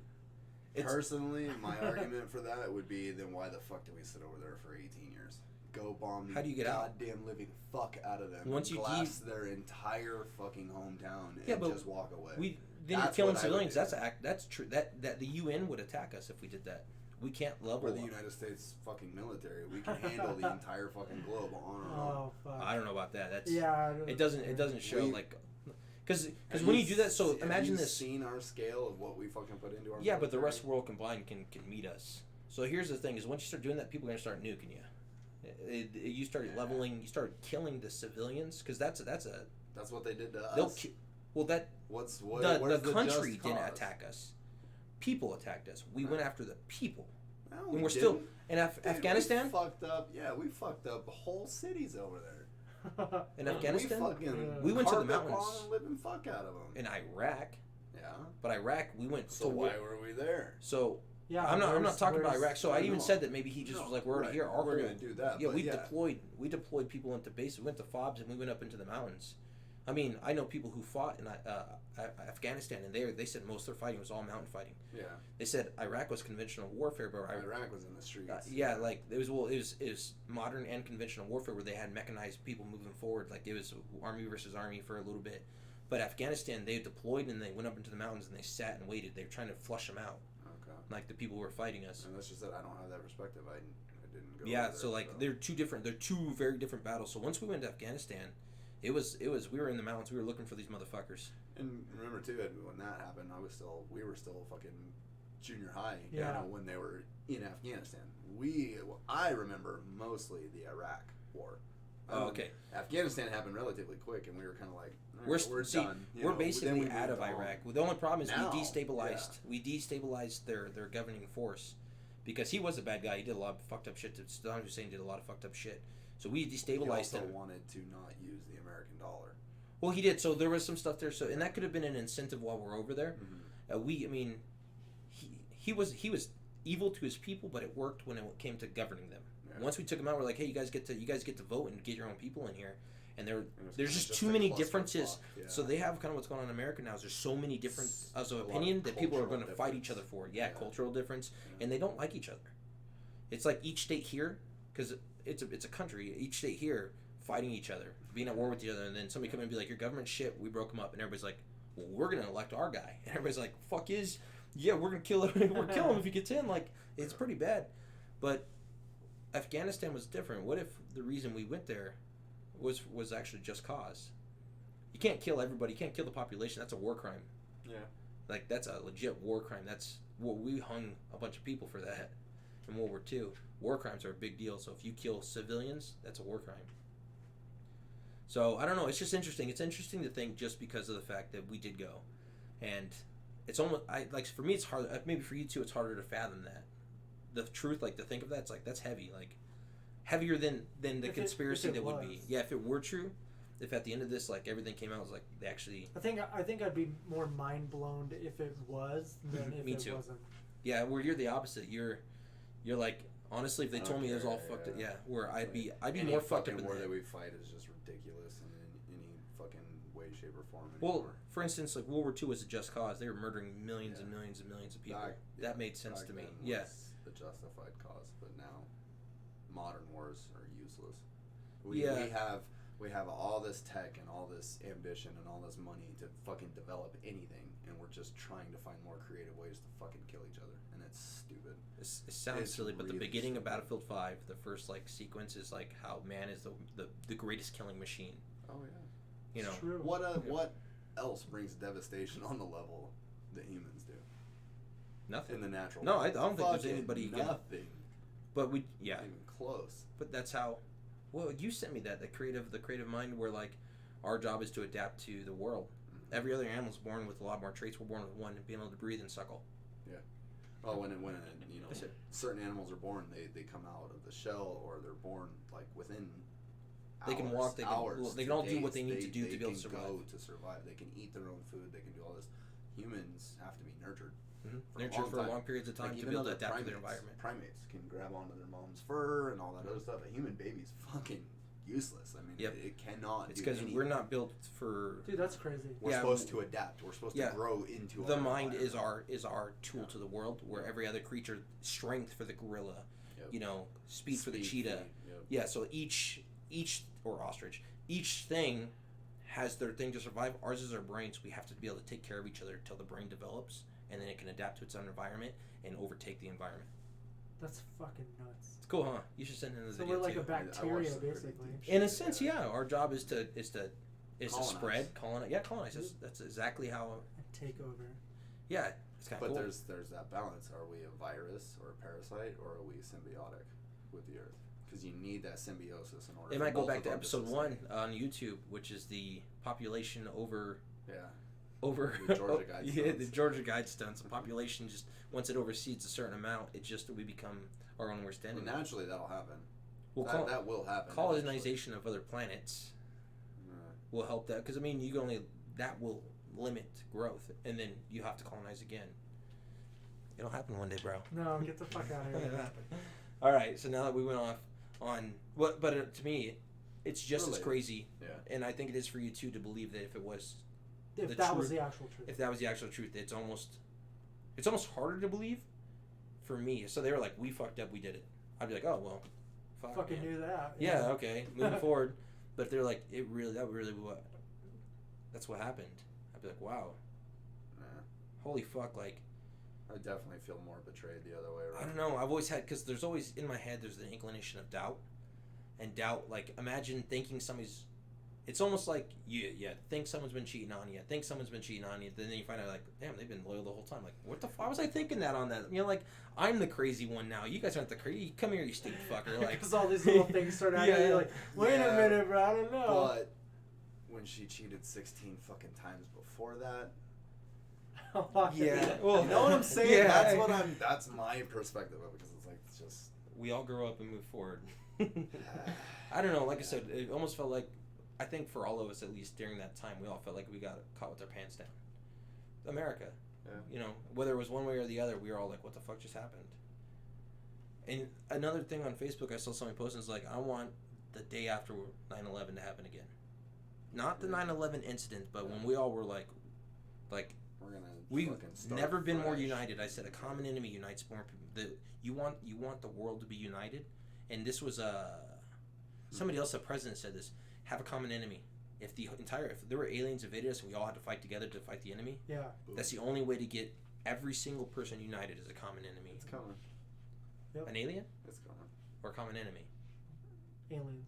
B: personally, my argument for that would be, then why the fuck did we sit over there for 18 years? Go bomb the
A: How do you get out?
B: goddamn living fuck out of them.
A: Once you
B: glass their entire fucking hometown and
A: but
B: just walk away.
A: Then you're
B: That's
A: killing
B: what I would
A: civilians.
B: do.
A: That's true. That the UN would attack us if we did that. We can't level.
B: We're the
A: up.
B: United States fucking military. We can handle the entire fucking globe on our own.
C: Oh fuck.
A: I don't know about that. That's
C: Yeah.
A: It doesn't show
B: We-
A: like, because
B: Have
A: when you do that, so
B: have
A: imagine
B: you
A: this.
B: seen our scale of what we fucking put into our
A: Yeah, but the
B: military?
A: rest of the world combined can meet us. So here's the thing: is once you start doing that, people are gonna start nuking you. You start leveling. You start killing the civilians because that's
B: what they did to
A: they'll
B: us.
A: well that
B: Where's
A: the country
B: just
A: didn't
B: cause?
A: attack us. People attacked us. We went after the people.
B: No,
A: And
B: we
A: we're still
B: didn't.
A: in
B: Dude,
A: Afghanistan.
B: We fucked up. Yeah, we fucked up whole cities over there.
A: In Afghanistan,
B: we
A: we went to the
B: carpet
A: mountains.
B: bomb and living fuck out of them.
A: In Iraq,
B: Yeah.
A: but Iraq we went
B: So
A: to
B: why
A: war.
B: were we there?
A: So
C: Yeah.
A: I'm not talking about
C: where's-
A: Iraq. So I even
B: No.
A: said that maybe he just was like, we're already here. Our
B: We're
A: whole-
B: gonna do that.
A: Yeah,
B: but
A: we deployed people into bases. We went to FOBs and we went up into the mountains. I mean, I know people who fought in Afghanistan, and they said most of their fighting was all mountain fighting.
B: Yeah.
A: They said Iraq was conventional warfare, but
B: Iraq was in the streets.
A: yeah, like it was modern and conventional warfare where they had mechanized people moving forward. Like it was army versus army for a little bit. But Afghanistan, they deployed and they went up into the mountains and they sat and waited. They were trying to flush them out,
B: Okay.
A: like the people who were fighting us.
B: And that's just that I don't have that perspective. I didn't go.
A: Yeah,
B: over
A: so
B: there,
A: like they're two very different battles. So once we went to Afghanistan, it was we were in the mountains. We were looking for these motherfuckers.
B: And remember too, Ed, when that happened, we were still fucking junior high.
C: Yeah.
B: You know, when they were in Afghanistan. I remember mostly the Iraq war.
A: Oh, okay.
B: Afghanistan happened relatively quick, and we were kind of like, all
A: We're
B: right, we're
A: see,
B: done. You
A: we're
B: know, then
A: basically
B: we
A: out of
B: moved on.
A: Iraq. The only problem is
B: Now,
A: we destabilized their governing force because he was a bad guy. He did a lot of fucked up shit. Saddam Hussein did a lot of fucked up shit. So we
B: He
A: destabilized
B: also
A: him.
B: wanted to not use the American dollar.
A: Well, he did. So there was some stuff there. So and that could have been an incentive while we're over there.
B: Mm-hmm.
A: He was evil to his people, but it worked when it came to governing them.
B: Yeah.
A: Once we took him out, we're like, hey, you guys get to vote and get your own people in here. And
B: And it's
A: there's
B: kinda
A: just too
B: a
A: many
B: clusterfuck,
A: differences.
B: yeah.
A: So they have kind of what's going on in America now. Is there's so many different
B: A lot of
A: opinion that people are going to
B: cultural
A: fight each other
B: difference.
A: for. Yeah,
B: Yeah.
A: cultural difference,
B: Yeah.
A: and they don't like each other. It's like each state here, because it's a country. Each state here fighting each other, being at war with each other, and then somebody come in and be like, "Your government's shit. We broke them up," and everybody's like, "Well, we're gonna elect our guy," and everybody's like, "Fuck is, yeah, we're gonna kill him. We're killing him if he gets in." Like, it's pretty bad. But Afghanistan was different. What if the reason we went there was actually just cause? You can't kill everybody. You can't kill the population. That's a war crime.
B: Yeah.
A: Like, that's a legit war crime. That's what we hung a bunch of people for that in World War II. War crimes are a big deal. So if you kill civilians, that's a war crime. So I don't know. It's just interesting. It's interesting to think just because of the fact that we did go, and it's almost for me it's hard. Maybe for you too, it's harder to fathom that. The truth, like to think of that's like that's heavy, like heavier than the conspiracy that would be. Yeah, if it were true, if at the end of this like everything came out was like they actually.
C: I think I'd be more mind blown if it was than if
A: Me
C: it
A: too.
C: wasn't.
A: Yeah, where you're the opposite. You're like honestly, if they told me it was all fucked up, yeah, where I'd be
B: Any
A: more fucked up in
B: war
A: that.
B: that we fight is just ridiculous in any fucking way, shape, or form
A: Well,
B: anymore.
A: for instance, like World War II was a just cause. They were murdering millions and millions and millions of people.
B: Back-
A: that made sense
B: Back
A: to me.
B: then
A: Yeah.
B: was the justified cause, but now modern wars are useless.
A: Yeah.
B: We have all this tech and all this ambition and all this money to fucking develop anything, and we're just trying to find more creative ways to fucking kill each other, and it's stupid.
A: It sounds
B: It's
A: silly, but the
B: really
A: beginning of
B: stupid.
A: Battlefield 5, the first like sequence is like how man is the greatest killing machine.
B: Oh yeah.
A: You know,
C: It's true.
B: What else brings devastation on the level that humans do
A: nothing.
B: in the natural
A: No,
B: world?
A: I don't think there's
B: Fucking
A: anybody can-
B: nothing.
A: But
B: Not even close.
A: but that's how. Well, you sent me that the creative mind, where like our job is to adapt to the world.
B: Mm-hmm.
A: Every other animal's born with a lot more traits. We're born with one, being able to breathe and suckle.
B: Well, when
A: That's it.
B: certain animals are born, they come out of the shell, or they're born like within.
A: They can
B: hours,
A: walk, they can-
B: hours
A: well, they
B: to
A: can all do what
B: days.
A: they need to do to be able to
B: can
A: survive.
B: Go to survive. They can eat their own food. They can do all this. Humans have to be nurtured. For a
A: Nurtured
B: long
A: for
B: time.
A: long periods of time
B: Like
A: to
B: even
A: be able to
B: other
A: adapt to their environment.
B: Primates can grab onto their mom's fur and all that other stuff. A human baby's fucking useless. I mean,
A: Yep.
B: it cannot.
A: It's
B: do
A: because
B: anything.
A: we're not built for.
C: Dude, that's crazy.
B: We're
A: Yeah,
B: supposed to adapt. We're supposed
A: yeah.
B: to grow into
A: The
B: our
A: mind is
B: environment.
A: our tool
B: Yeah.
A: to the world, where
B: Yeah.
A: every other creature, strength for the gorilla,
B: Yep.
A: you know, speed for the cheetah.
B: feed, yep.
A: Yeah, so each or ostrich, each thing has their thing to survive. Ours is our brains. We have to be able to take care of each other until the brain develops, and then it can adapt to its own environment and overtake the environment.
C: That's fucking nuts.
A: It's cool, huh? You should send in the
C: So
A: video
C: we're like
A: too.
C: a bacteria,
B: I watched some pretty
C: basically.
B: deep
A: In a
B: shit,
A: sense, yeah. Our job is to
B: Colonize.
A: spread, colonize. Yeah, colonize. That's exactly how.
C: And take over.
A: Yeah, it's kind of
B: But
A: cool.
B: there's that balance. Are we a virus or a parasite, or are we symbiotic with the earth? Because you need that symbiosis in order.
A: It
B: for
A: might go
B: both
A: back
B: of
A: to
B: them
A: episode
B: sustain.
A: 1 on YouTube, which is the population over
B: Yeah.
A: The
B: The Georgia Guidestones.
A: yeah, the Georgia Guidestones. The population just once it oversees a certain amount, it just we become our own worst
B: Well,
A: enemy.
B: naturally, that'll happen.
A: Well,
B: That will happen.
A: colonization of other planets
B: eventually.
A: will help that because I mean you can only that will limit growth, and then you have to colonize again. It'll happen one day, bro.
C: No, get the fuck out of here.
A: All right, so now that we went off on what, but to me, it's just as
B: Related.
A: crazy,
B: Yeah.
A: and I think it is for you too to believe that if it was,
C: If
A: The
C: that was
A: truth-
C: the actual truth.
A: if that was the actual truth, it's almost harder to believe for me. So they were like, "We fucked up, we did it." I'd be like, "Oh well, fuck,
C: Fucking
A: man.
C: knew that.
A: Yeah, okay, moving forward." But they're like, that's what happened. I'd be like, "Wow,
B: Yeah.
A: holy fuck!" Like,
B: I definitely feel more betrayed the other way around.
A: I don't know. I've always had because there's always in my head there's the inclination of doubt, and doubt. Like imagine thinking somebody's. It's almost like you think someone's been cheating on you. Think someone's been cheating on you. Then you find out like, damn, they've been loyal the whole time. Like, what the? Why was I thinking that on that? You know, like I'm the crazy one now. You guys aren't the crazy. Come here, you stupid fucker. Like,
C: Because all these little things start happening.
A: Yeah.
C: You're like, wait
B: Yeah.
C: a minute, bro. I don't know.
B: But when she cheated 16 fucking times before that,
A: Yeah.
B: you know what I'm saying?
A: Yeah.
B: That's my perspective of it, because it's like, it's just.
A: we all grow up and move forward. I don't know. Like I said, it almost felt like, I think for all of us, at least during that time, we all felt like we got caught with our pants down. America.
B: Yeah.
A: You know, whether it was one way or the other, we were all like, what the fuck just happened? And another thing on Facebook, I saw somebody posting, is like, I want the day after 9/11 to happen again. Not the
B: Yeah.
A: 9/11 incident, but when we all were like,
B: We're gonna
A: We've
B: fucking start
A: never been more
B: fresh.
A: united. I said a common enemy unites more people. You want the world to be united, and this was somebody else, a president, said this. Have a common enemy. If there were aliens invaded us and we all had to fight together to fight the enemy,
C: Yeah.
A: that's the only way to get every single person united as a common enemy.
B: It's coming.
A: An alien
B: It's coming.
A: or a common enemy?
C: Aliens.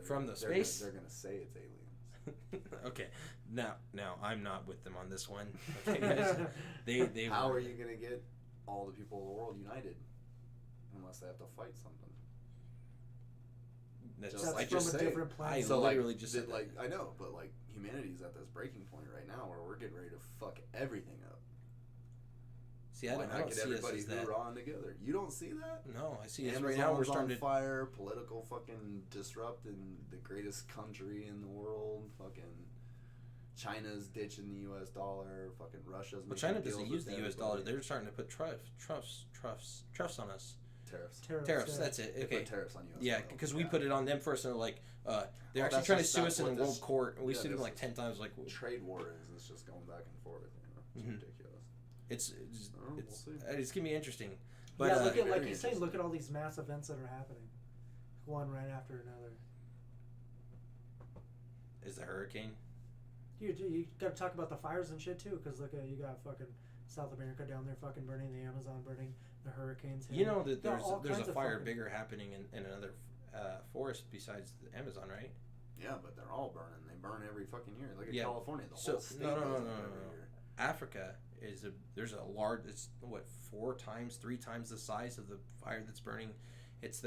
A: From the
B: They're
A: space?
B: They're gonna say it's aliens.
A: Okay, now I'm not with them on this one. Okay, guys, they
B: How
A: were-
B: are you gonna get all the people of the world united unless they have to fight something?
A: That's,
B: Just
C: That's
A: I
B: like
C: from
A: just
C: a
B: say,
C: different
A: I
C: planet.
A: literally just said
B: like
A: that.
B: I know, but like humanity's at this breaking point right now where we're getting ready to fuck everything up.
A: See, I
B: Why
A: don't
B: not get
A: see us
B: everybody
A: as that.
B: hoorah together? You don't see that?
A: No, I see us
B: Amazon's
A: right now. We're starting
B: on
A: to.
B: fire, political fucking disrupt in the greatest country in the world. Fucking China's ditching the U.S. dollar. Fucking Russia's.
A: Well,
B: making
A: China
B: deals
A: doesn't use
B: with
A: the U.S. dollar.
B: everybody.
A: They're starting to put truffs on us.
B: Tariffs.
A: Tariffs.
C: yeah.
A: That's it.
B: They
A: Okay.
B: put tariffs on U.S.
A: Yeah,
B: oil.
A: because we put it on them first, and they're like, they're
B: Oh,
A: actually
B: that's
A: trying
B: just-
A: to sue
B: that's
A: us in
B: what
A: the world
B: this-
A: court, and we
B: yeah,
A: sued them
B: this
A: like
B: is-
A: 10 times. Like,
B: Trade war is. It's just going back and forth. You know? It's
A: Mhm.
B: ridiculous.
A: it's
B: We'll see.
A: it's gonna be interesting. But
C: yeah, look at, like
B: very
C: you say, look
B: interesting.
C: at all these mass events that are happening, one right after another.
A: is the hurricane?
C: You got to talk about the fires and shit too, because look at you got fucking South America down there fucking burning, the Amazon burning, the hurricanes.
A: You know that
C: There are all
A: there's a
C: kinds of
A: fire
C: fucking-
A: bigger happening in another forest besides the Amazon, right?
B: Yeah, but they're all burning. They burn every fucking year. Look at
A: Yeah.
B: California. The
A: So-
B: whole state
A: no,
B: goes up
A: no.
B: every year.
A: Africa there's a large, it's what, 3 times the size of the fire that's burning. It's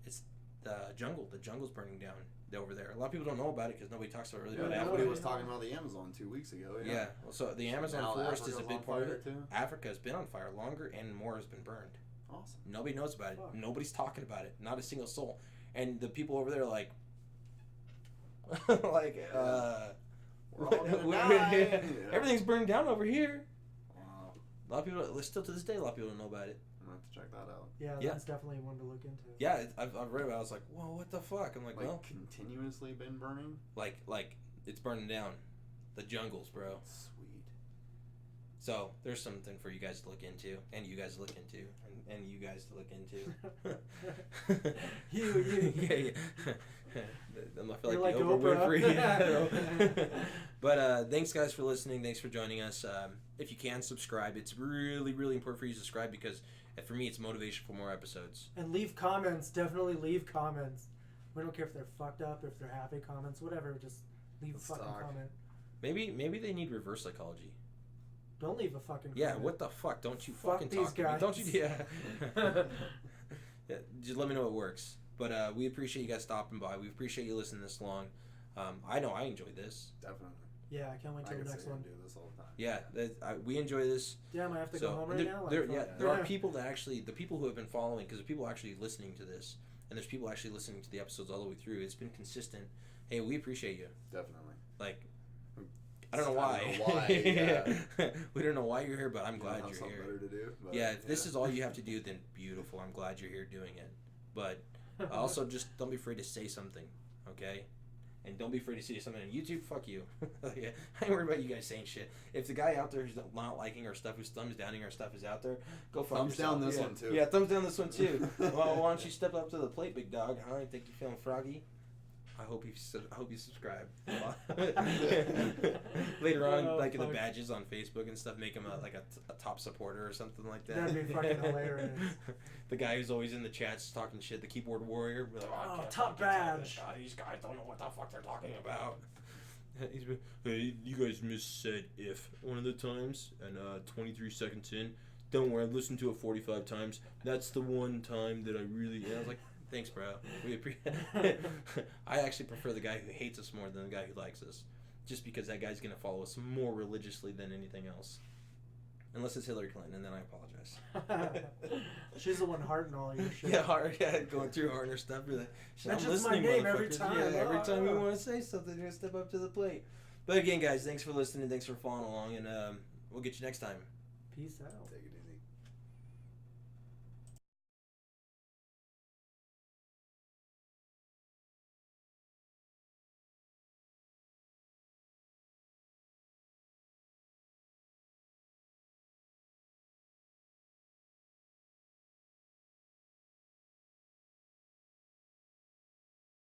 A: it's the jungle's burning down over there. A lot of people don't know about it because nobody talks about
B: Yeah,
A: about
B: nobody
A: Africa.
B: was talking about the Amazon 2 weeks ago.
A: Yeah. Well, so the Amazon
B: Now
A: forest is a
B: Africa's
A: big
B: on
A: part of
B: fire,
A: it.
B: too.
A: Africa has been on fire longer and more has been burned.
B: Awesome.
A: Nobody knows about it.
C: Fuck.
A: Nobody's talking about it. Not a single soul. And the people over there are like, like,
B: We're all gonna die. Yeah.
A: everything's burning down over here.
B: Wow.
A: A lot of people, still to this day, a lot of people don't know about it.
B: I'm gonna have to check that out.
C: Yeah,
A: Yeah.
C: that's definitely one to look into.
A: Yeah, I've read about it. I was like, whoa, what the fuck? I'm like,
B: Like
A: well,
B: continuously been burning.
A: like it's burning down. The jungles, bro.
B: Sweet.
A: So there's something for you guys to look into, and you guys to look into, and you guys to look into.
C: You.
A: Yeah. I feel
C: You're
A: like the
C: like
A: Oprah
C: Oprah.
A: Winfrey. But thanks guys for listening. Thanks for joining us. If you can subscribe, it's really, really important for you to subscribe because for me it's motivation for more episodes.
C: And leave comments. Definitely leave comments. We don't care if they're fucked up, if they're happy comments, whatever. Just leave a fucking
B: Stock.
C: comment.
A: Maybe they need reverse psychology.
C: Don't leave a fucking
A: Yeah,
C: comment.
A: what the fuck? Don't you
C: Fuck
A: fucking
C: these
A: talk to me.
C: guys.
A: Don't you? Yeah. Yeah. Just let me know it works. But we appreciate you guys stopping by. We appreciate you listening this long. I know I enjoyed this.
B: Definitely.
C: Yeah, I can't wait
B: I
C: till
B: could
C: the
B: sit
C: next
B: here
C: one.
B: and do this all the time.
A: Yeah, we enjoy this.
C: Damn, I have to
A: So
C: go home
A: and
C: right
A: there,
C: now.
A: there,
C: Like,
A: yeah,
C: fuck.
A: there are people that actually, the people who have been following, because the people actually listening to this, and there's people actually listening to the episodes all the way through. It's been consistent. Hey, we appreciate you.
B: Definitely.
A: Like, I don't know why.
B: I don't know why, yeah.
A: We don't know why you're here, but I'm
B: You
A: glad
B: have
A: you're
B: something
A: here.
B: better to do. But,
A: Yeah, if this is all you have to do, then beautiful. I'm glad you're here doing it. But also, just don't be afraid to say something, okay? And don't be afraid to say something on YouTube. Fuck you. Yeah, I ain't worried about you guys saying shit. If the guy out there who's not liking our stuff, who's thumbs downing our stuff, is out there, go fuck
B: Thumbs
A: yourself.
B: down this
A: Yeah.
B: one, too.
A: Yeah, thumbs down this one too. Well, why don't you step up to the plate, big dog? Huh? You think you feeling froggy? I hope you subscribe. Later on,
C: Oh,
A: like in the
C: fuck.
A: badges on Facebook and stuff, make him a top supporter or something like that.
C: That'd be fucking hilarious.
A: The guy who's always in the chats talking shit, the keyboard warrior. Be like,
C: Oh,
A: I can't
C: top
A: fucking tell
C: badge.
A: this guy. These guys don't know what the fuck they're talking about. He's been, hey, you guys missaid if one of the times, and 23 seconds in. Don't worry, I've listened to it 45 times. That's the one time that I really. And I was like, thanks, bro. We appreciate. I actually prefer the guy who hates us more than the guy who likes us, just because that guy's gonna follow us more religiously than anything else. Unless it's Hillary Clinton, and then I apologize.
C: She's the one hearting all your shit.
A: Yeah, hard. Yeah, going through hard and stuff. You're like,
C: That's
A: I'm
C: just my
A: listening,
C: name every
A: motherfuckers.
C: time.
A: Yeah, every time you
C: Ah.
A: want to say something, you're gonna step up to the plate. But again, guys, thanks for listening. Thanks for following along, and we'll get you next time.
C: Peace out.
B: Take it easy.